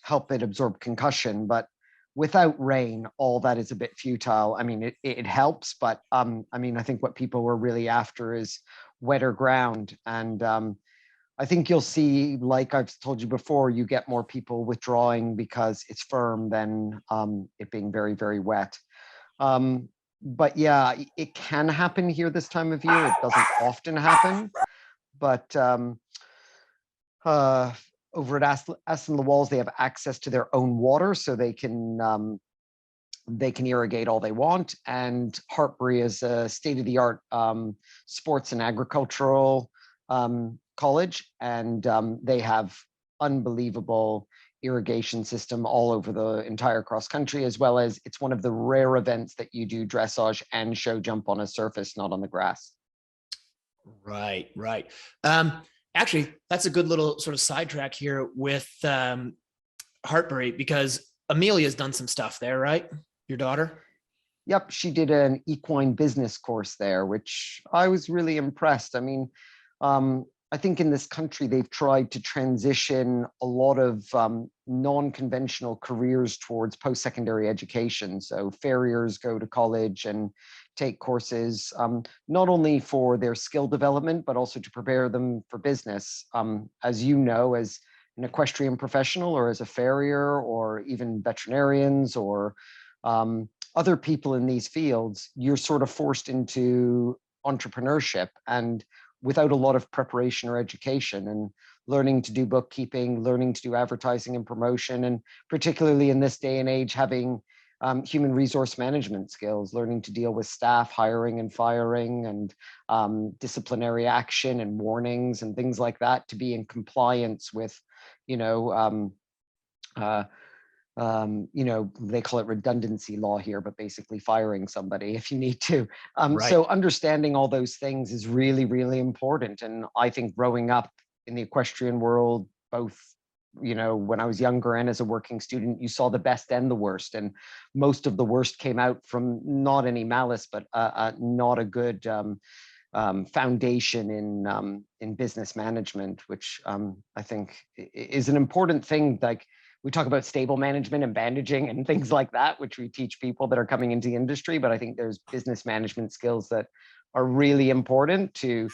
help it absorb concussion. But without rain, all that is a bit futile. I mean, it helps, but I mean, I think what people were really after is wetter ground. And I think you'll see, like I've told you before, you get more people withdrawing because it's firm than it being very, very wet. But yeah, it can happen here this time of year. It doesn't often happen, but over at Aston the Walls, they have access to their own water, so they can irrigate all they want. And Hartbury is a state-of-the-art sports and agricultural college, and they have unbelievable irrigation system all over the entire cross country, as well as it's one of the rare events that you do dressage and show jump on a surface, not on the grass. Right. Actually, that's a good little sort of sidetrack here with Hartbury, because Amelia's done some stuff there, right? Your daughter? Yep, she did an equine business course there, which I was really impressed. I mean, I think in this country, they've tried to transition a lot of non-conventional careers towards post-secondary education. So farriers go to college and take courses, not only for their skill development, but also to prepare them for business. As you know, as an equestrian professional, or as a farrier, or even veterinarians, or other people in these fields, you're sort of forced into entrepreneurship, and without a lot of preparation or education, and learning to do bookkeeping, learning to do advertising and promotion, and particularly in this day and age, having human resource management skills, learning to deal with staff hiring and firing, and disciplinary action and warnings and things like that, to be in compliance with, they call it redundancy law here, but basically firing somebody if you need to. Right. So understanding all those things is really, really important. And I think growing up in the equestrian world, both, when I was younger and as a working student, you saw the best and the worst. And most of the worst came out from not any malice, but not a good foundation in business management, which I think is an important thing. Like, we talk about stable management and bandaging and things like that, which we teach people that are coming into the industry. But I think there's business management skills that are really important to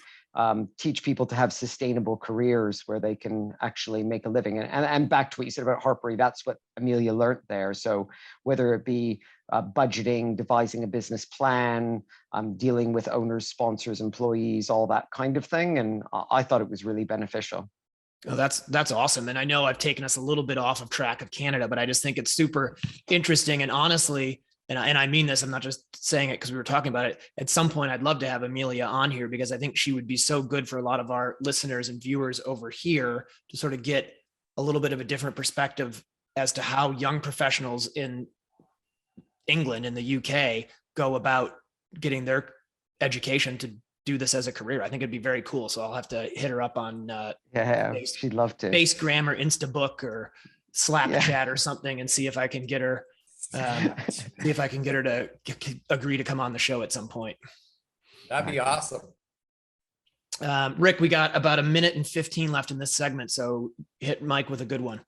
teach people to have sustainable careers where they can actually make a living. And back to what you said about Harpery, that's what Amelia learned there. So whether it be budgeting, devising a business plan, dealing with owners, sponsors, employees, all that kind of thing. And I thought it was really beneficial. Oh, that's awesome. And I know I've taken us a little bit off of track of Canada, but I just think it's super interesting. And honestly, and I mean this, I'm not just saying it because we were talking about it. At some point, I'd love to have Amelia on here because I think she would be so good for a lot of our listeners and viewers over here to sort of get a little bit of a different perspective as to how young professionals in England and the UK go about getting their education to do this as a career. I think it'd be very cool. So I'll have to hit her up on she'd love to. Base Grammar, Instabook, or Slapchat or something, and see if I can get her to agree to come on the show at some point. That'd be awesome. Rick, we got about 1 minute and 15 left in this segment, so hit Mike with a good one.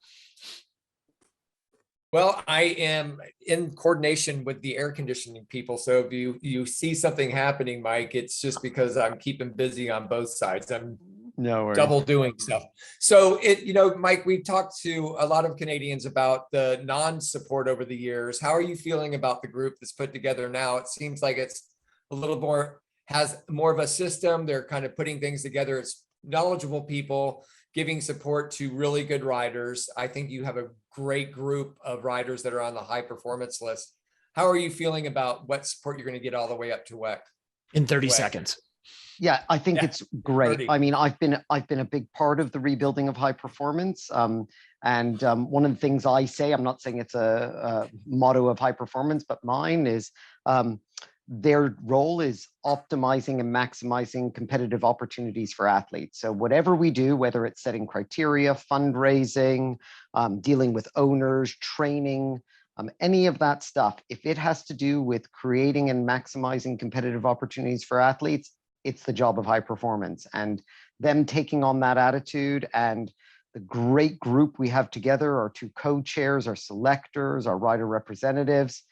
Well, I am in coordination with the air conditioning people. So if you see something happening, Mike, it's just because I'm keeping busy on both sides. I'm double doing stuff. So Mike, we've talked to a lot of Canadians about the non-support over the years. How are you feeling about the group that's put together now? It seems like it's a little more, has more of a system. They're kind of putting things together. It's knowledgeable people giving support to really good riders. I think you have a great group of riders that are on the high performance list. How are you feeling about what support you're going to get all the way up to WEC? In 30 seconds. Yeah, I think it's great. 30. I mean, I've been a big part of the rebuilding of high performance. One of the things I say, I'm not saying it's a motto of high performance, but mine is their role is optimizing and maximizing competitive opportunities for athletes. So whatever we do, whether it's setting criteria, fundraising, dealing with owners, training, any of that stuff, if it has to do with creating and maximizing competitive opportunities for athletes, it's the job of high performance. And them taking on that attitude, and the great group we have together, our 2 co-chairs, our selectors, our rider representatives,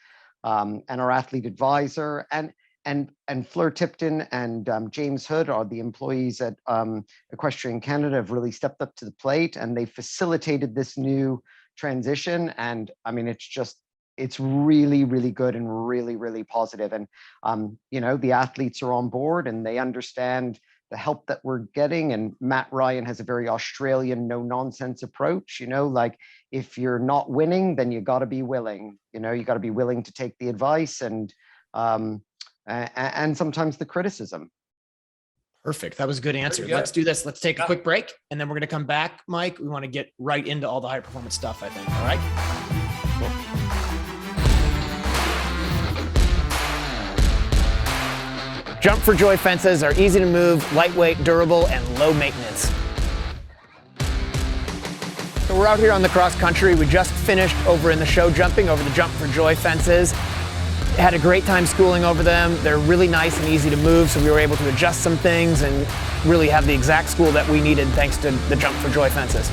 and our athlete advisor, and Fleur Tipton and James Hood are the employees at Equestrian Canada, have really stepped up to the plate, and they facilitated this new transition. And I mean, it's really, really good and really, really positive. And the athletes are on board and they understand the help that we're getting. And Matt Ryan has a very Australian, no nonsense approach. Like, if you're not winning, then you got to be willing. You got to be willing to take the advice and sometimes the criticism. Perfect. That was a good answer. Let's do this. Let's take a quick break, and then we're going to come back, Mike. We want to get right into all the high performance stuff, I think. All right. Cool. Jump for Joy fences are easy to move, lightweight, durable, and low maintenance. So we're out here on the cross country. We just finished over in the show jumping over the Jump for Joy fences. Had a great time schooling over them. They're really nice and easy to move, so we were able to adjust some things and really have the exact school that we needed thanks to the Jump for Joy fences.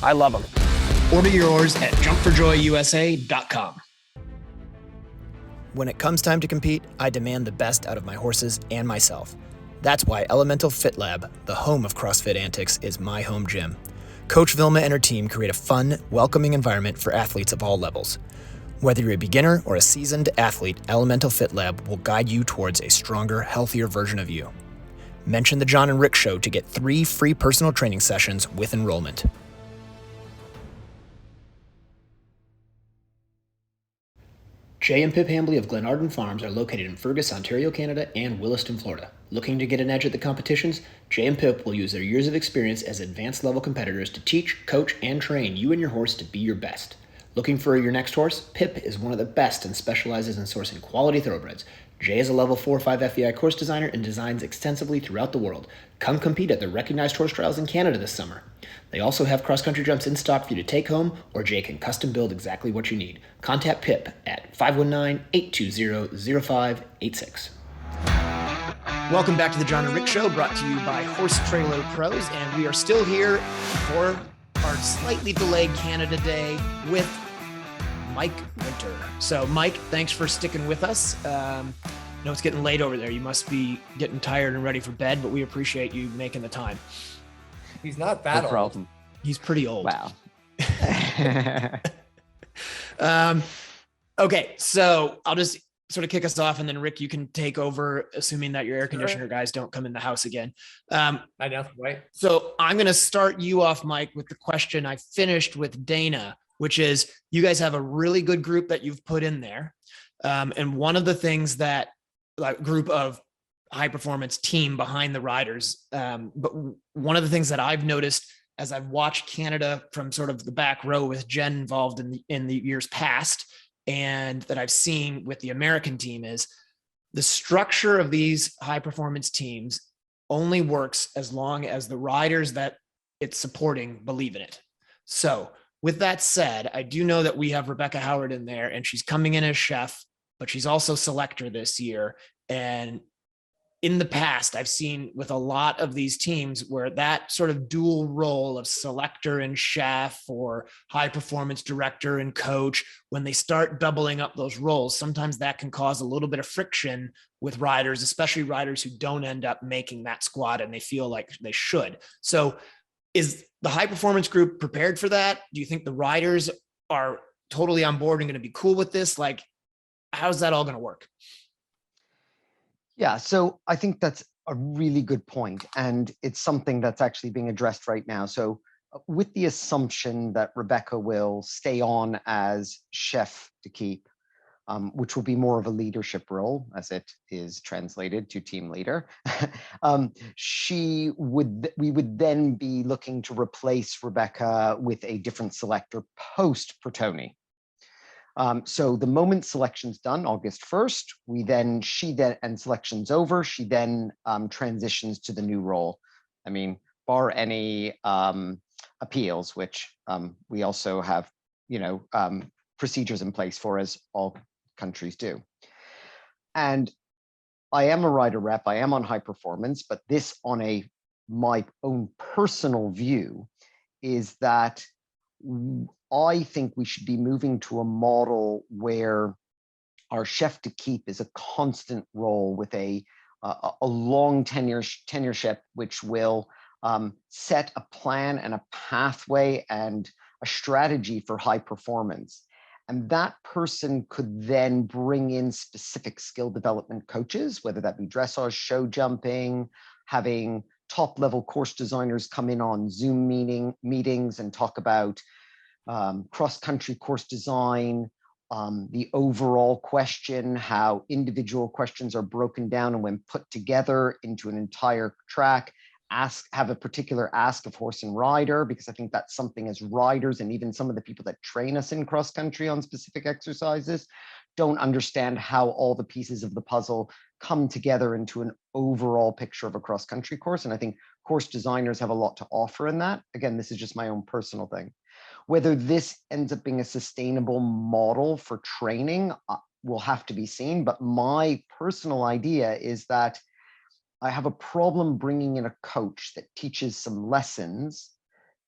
I love them. Order yours at jumpforjoyusa.com. When it comes time to compete, I demand the best out of my horses and myself. That's why Elemental Fit Lab, the home of CrossFit antics, is my home gym. Coach Vilma and her team create a fun, welcoming environment for athletes of all levels. Whether you're a beginner or a seasoned athlete, Elemental Fit Lab will guide you towards a stronger, healthier version of you. Mention the John and Rick Show to get 3 free personal training sessions with enrollment. Jay and Pip Hambley of Glenarden Farms are located in Fergus, Ontario, Canada, and Williston, Florida. Looking to get an edge at the competitions? Jay and Pip will use their years of experience as advanced level competitors to teach, coach, and train you and your horse to be your best. Looking for your next horse? Pip is one of the best and specializes in sourcing quality thoroughbreds. Jay is a level 4 or 5 FEI course designer and designs extensively throughout the world. Come compete at the recognized horse trials in Canada this summer. They also have cross-country jumps in stock for you to take home, or Jay can custom build exactly what you need. Contact Pip at 519-820-0586. Welcome back to the John and Rick Show, brought to you by Horse Trailer Pros, and we are still here for our slightly delayed Canada Day with Mike Winter. So Mike, thanks for sticking with us. I know it's getting late over there. You must be getting tired and ready for bed, but we appreciate you making the time. He's not that No old. problem. He's pretty old. Wow. Okay, so I'll just sort of kick us off, and then Rick, you can take over, assuming that your air conditioner guys don't come in the house again. I know, right? So I'm going to start you off, Mike, with the question I finished with Dana, which is you guys have a really good group that you've put in there. And one of the things that like group of high performance team behind the riders. But one of the things that I've noticed as I've watched Canada from sort of the back row with Jen involved in the years past, and that I've seen with the American team is the structure of these high performance teams only works as long as the riders that it's supporting believe in it. So with that said, I do know that we have Rebecca Howard in there, and she's coming in as chef, but she's also selector this year. And in the past, I've seen with a lot of these teams where that sort of dual role of selector and chef or high performance director and coach, when they start doubling up those roles, sometimes that can cause a little bit of friction with riders, especially riders who don't end up making that squad and they feel like they should. So is the high performance group prepared for that? Do you think the riders are totally on board and going to be cool with this? Like, how's that all going to work? Yeah, so I think that's a really good point, and it's something that's actually being addressed right now. So with the assumption that Rebecca will stay on as chef to keep, which will be more of a leadership role as it is translated to team leader, we would then be looking to replace Rebecca with a different selector post Bertoni. So the moment selection's done, August 1st, and selection's over, she then transitions to the new role. I mean, bar any appeals, which we also have, procedures in place for, as all countries do. And I am a rider rep, I am on high performance, but this on my own personal view is that I think we should be moving to a model where our chef to keep is a constant role with a long tenureship, which will set a plan and a pathway and a strategy for high performance. And that person could then bring in specific skill development coaches, whether that be dressage, show jumping, having top level course designers come in on Zoom meetings and talk about cross-country course design, the overall question, how individual questions are broken down and when put together into an entire track, have a particular ask of horse and rider, because I think that's something as riders and even some of the people that train us in cross-country on specific exercises don't understand how all the pieces of the puzzle come together into an overall picture of a cross-country course. And I think course designers have a lot to offer in that. Again, this is just my own personal thing. Whether this ends up being a sustainable model for training will have to be seen. But my personal idea is that I have a problem bringing in a coach that teaches some lessons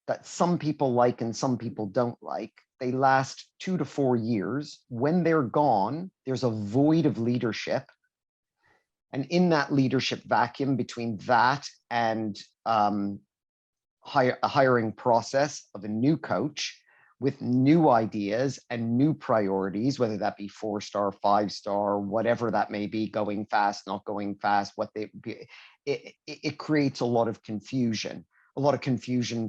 that some people like and some people don't like. They last 2 to 4 years. When they're gone, there's a void of leadership. And in that leadership vacuum between that and a hiring process of a new coach with new ideas and new priorities, whether that be 4-star, 5-star, whatever that may be, going fast, not going fast, it creates a lot of confusion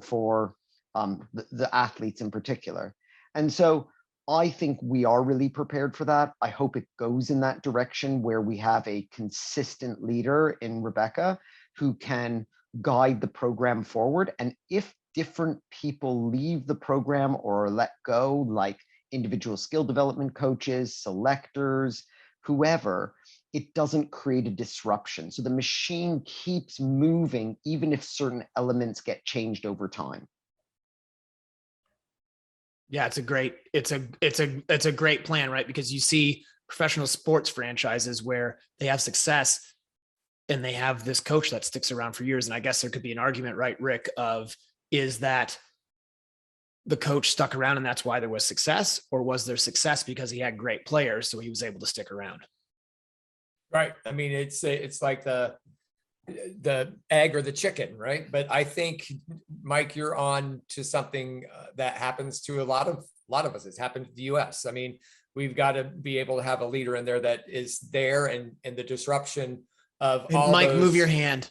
for the athletes in particular. And so I think we are really prepared for that. I hope it goes in that direction where we have a consistent leader in Rebecca who can guide the program forward. And if different people leave the program or are let go, like individual skill development coaches, selectors, whoever, it doesn't create a disruption. So the machine keeps moving, even if certain elements get changed over time. Yeah, it's a great plan, right? Because you see professional sports franchises where they have success and they have this coach that sticks around for years. And I guess there could be an argument, right, Rick, is that the coach stuck around and that's why there was success, or was there success because he had great players, so he was able to stick around? Right. I mean, it's like the egg or the chicken, right? But I think, Mike, you're on to something that happens to a lot of us. It's happened to the US. I mean, we've got to be able to have a leader in there that is there, and the disruption of Hey, all Mike, those, move your hand.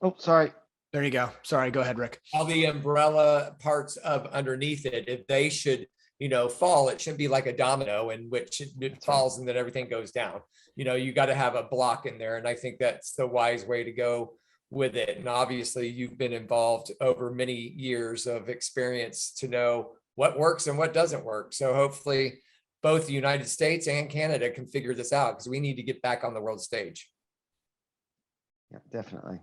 Oh, sorry. There you go. Sorry, go ahead, Rick. all the umbrella parts of underneath it. If they should, fall, it shouldn't be like a domino in which it falls and then everything goes down. You got to have a block in there. And I think that's the wise way to go with it. And obviously you've been involved over many years of experience to know what works and what doesn't work. So hopefully both the United States and Canada can figure this out, because we need to get back on the world stage. Yeah, definitely.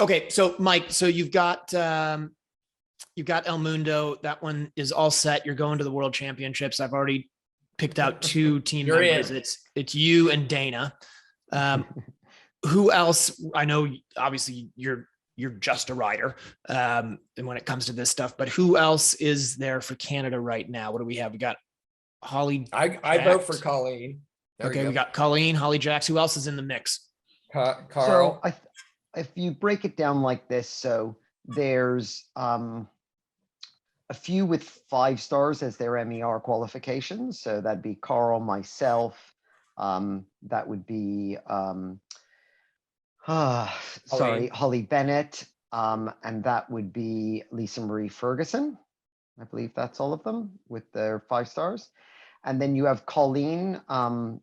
Okay, so Mike, so you've got El Mundo. That one is all set. You're going to the World Championships. I've already picked out 2 team You're members. in. It's you and Dana. Who else? I know obviously you're just a rider, and when it comes to this stuff, but who else is there for Canada right now? What do we have? We got Holly. I vote for Colleen. There Okay, we got Colleen, Holly Jacks. Who else is in the mix? Carl. So if you break it down like this, so there's a few with 5 stars as their MER qualifications. So that'd be Carl, myself. That would be Holly Bennett, and that would be Lisa Marie Ferguson. I believe that's all of them with their 5 stars. And then you have Colleen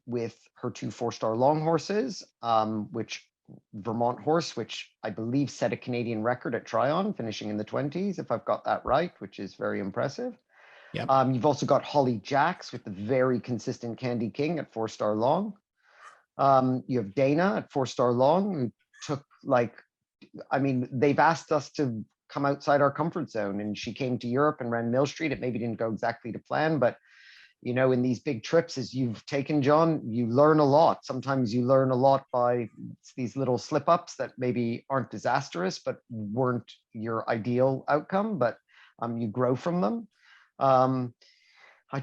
with her 2 4-star long horses, which Vermont horse, which I believe set a Canadian record at Tryon, finishing in the 20s, if I've got that right, which is very impressive. Yep. You've also got Holly Jacks with the very consistent Candy King at 4-star long. You have Dana at 4-star long, who took they've asked us to come outside our comfort zone, and she came to Europe and ran Mill Street. It maybe didn't go exactly to plan, but in these big trips, as you've taken, John, you learn a lot. Sometimes you learn a lot by these little slip ups that maybe aren't disastrous, but weren't your ideal outcome, but you grow from them. I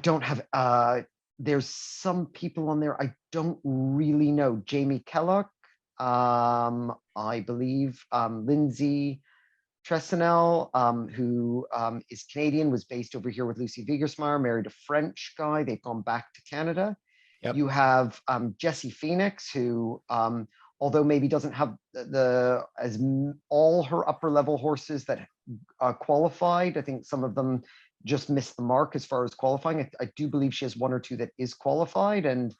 don't have, there's some people on there I don't really know. Jamie Kellogg, I believe, Lindsay Tressinel, who is Canadian, was based over here with Lucy Vigersmeyer, married a French guy. They've gone back to Canada. Yep. You have Jessie Phoenix, who, although maybe doesn't have all her upper level horses that qualified. I think some of them just missed the mark as far as qualifying. I do believe she has 1 or 2 that is qualified, and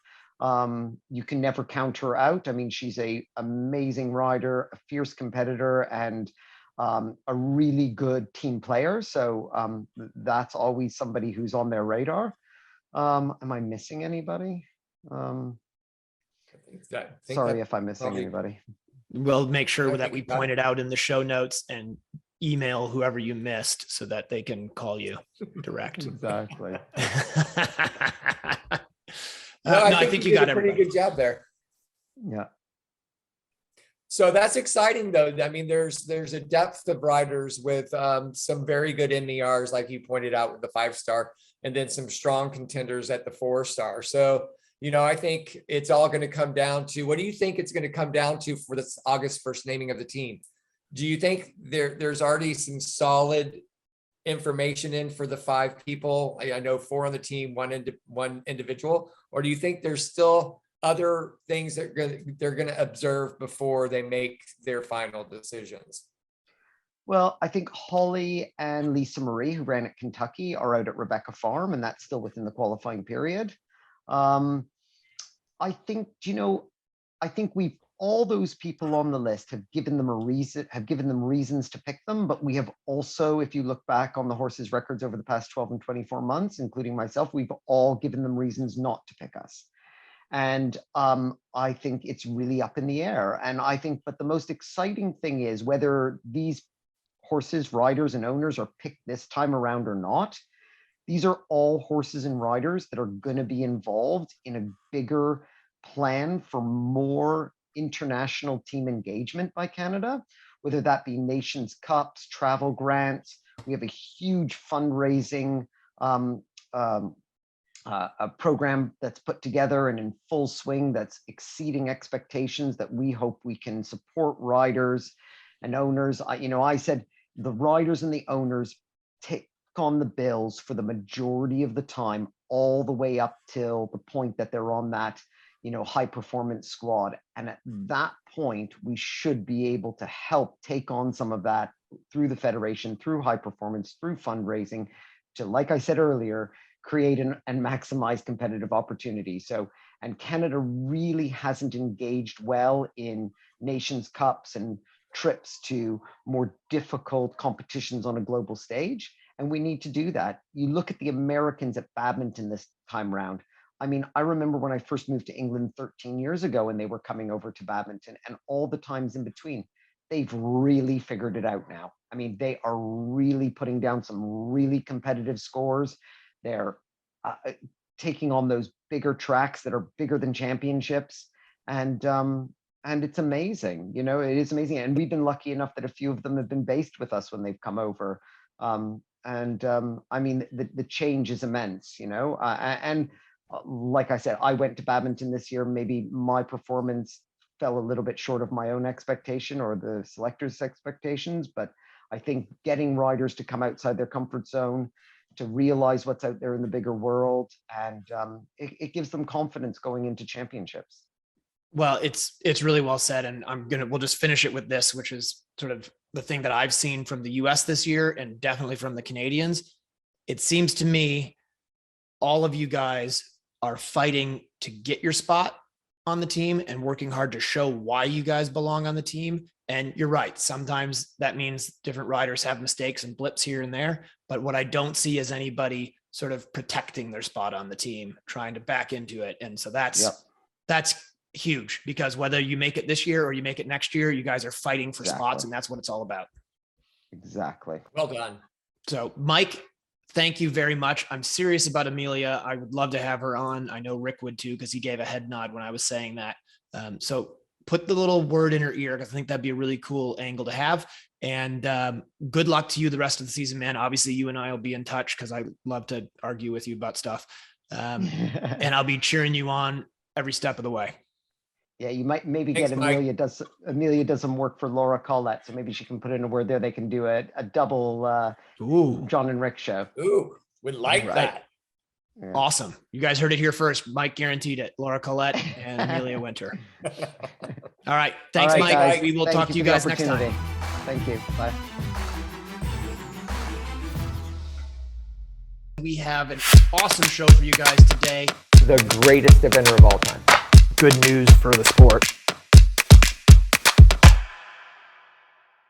you can never count her out. I mean, she's an amazing rider, a fierce competitor, and a really good team player. So that's always somebody who's on their radar. Am I missing anybody? Sorry if I'm missing anybody. We'll make sure that we point it out in the show notes and email whoever you missed so that they can call you direct. Exactly. I think you got a pretty good job there. Yeah. So that's exciting, though. I mean, there's a depth of riders with some very good MERs, like you pointed out with the 5-star, and then some strong contenders at the 4-star. So, I think it's all going to come down to, what do you think it's going to come down to for this August 1st naming of the team? Do you think there's already some solid information in for the 5 people? I know 4 on the team, one individual, or do you think there's still other things that they're going to observe before they make their final decisions? Well, I think Holly and Lisa Marie, who ran at Kentucky, are out at Rebecca Farm, and that's still within the qualifying period. I think, I think all those people on the list have given them reasons to pick them, but we have also, if you look back on the horses' records over the past 12 and 24 months, including myself, we've all given them reasons not to pick us. And I think it's really up in the air. And I think, but the most exciting thing is whether these horses, riders, and owners are picked this time around or not, these are all horses and riders that are going to be involved in a bigger plan for more international team engagement by Canada, whether that be Nations Cups, travel grants, We have a huge fundraising a program that's put together and in full swing that's exceeding expectations that we hope we can support riders and owners. I said the riders and the owners take on the bills for the majority of the time, all the way up till the point that they're on that, high performance squad. And at that point, we should be able to help take on some of that through the federation, through high performance, through fundraising, to, like I said earlier, create and maximize competitive opportunity. And Canada really hasn't engaged well in Nations Cups and trips to more difficult competitions on a global stage. And we need to do that. You look at the Americans at badminton this time around. I mean, I remember when I first moved to England 13 years ago and they were coming over to badminton, and all the times in between. They've really figured it out now. I mean, they are really putting down some really competitive scores. They're taking on those bigger tracks that are bigger than championships. And it's amazing, it is amazing. And we've been lucky enough that a few of them have been based with us when they've come over. I mean, the change is immense, and like I said, I went to badminton this year. Maybe my performance fell a little bit short of my own expectation or the selectors' expectations, but I think getting riders to come outside their comfort zone, to realize what's out there in the bigger world, and it gives them confidence going into championships. Well, it's really well said, and we'll just finish it with this, which is sort of the thing that I've seen from the US this year, and definitely from the Canadians. It seems to me all of you guys are fighting to get your spot on the team and working hard to show why you guys belong on the team. And you're right, sometimes that means different riders have mistakes and blips here and there, but what I don't see is anybody sort of protecting their spot on the team, trying to back into it. And so that's huge, because whether you make it this year or you make it next year, you guys are fighting for spots, and that's what it's all about. Exactly. Well done. So Mike, thank you very much. I'm serious about Amelia. I would love to have her on. I know Rick would too, because he gave a head nod when I was saying that. So put the little word in her ear, because I think that'd be a really cool angle to have. And good luck to you the rest of the season, man. Obviously, you and I will be in touch, because I love to argue with you about stuff. And I'll be cheering you on every step of the way. Yeah, you might maybe get Amelia does some work for Laura Collette, so maybe she can put in a word there. They can do a double John and Rick show. Ooh, would like that. Yeah. Awesome. You guys heard it here first. Mike guaranteed it. Laura Collette and Amelia Winter. All right. Thanks, Mike. Guys. We will talk to you guys next time. Thank you. Bye. We have an awesome show for you guys today. The greatest eventer of all time. Good news for the sport.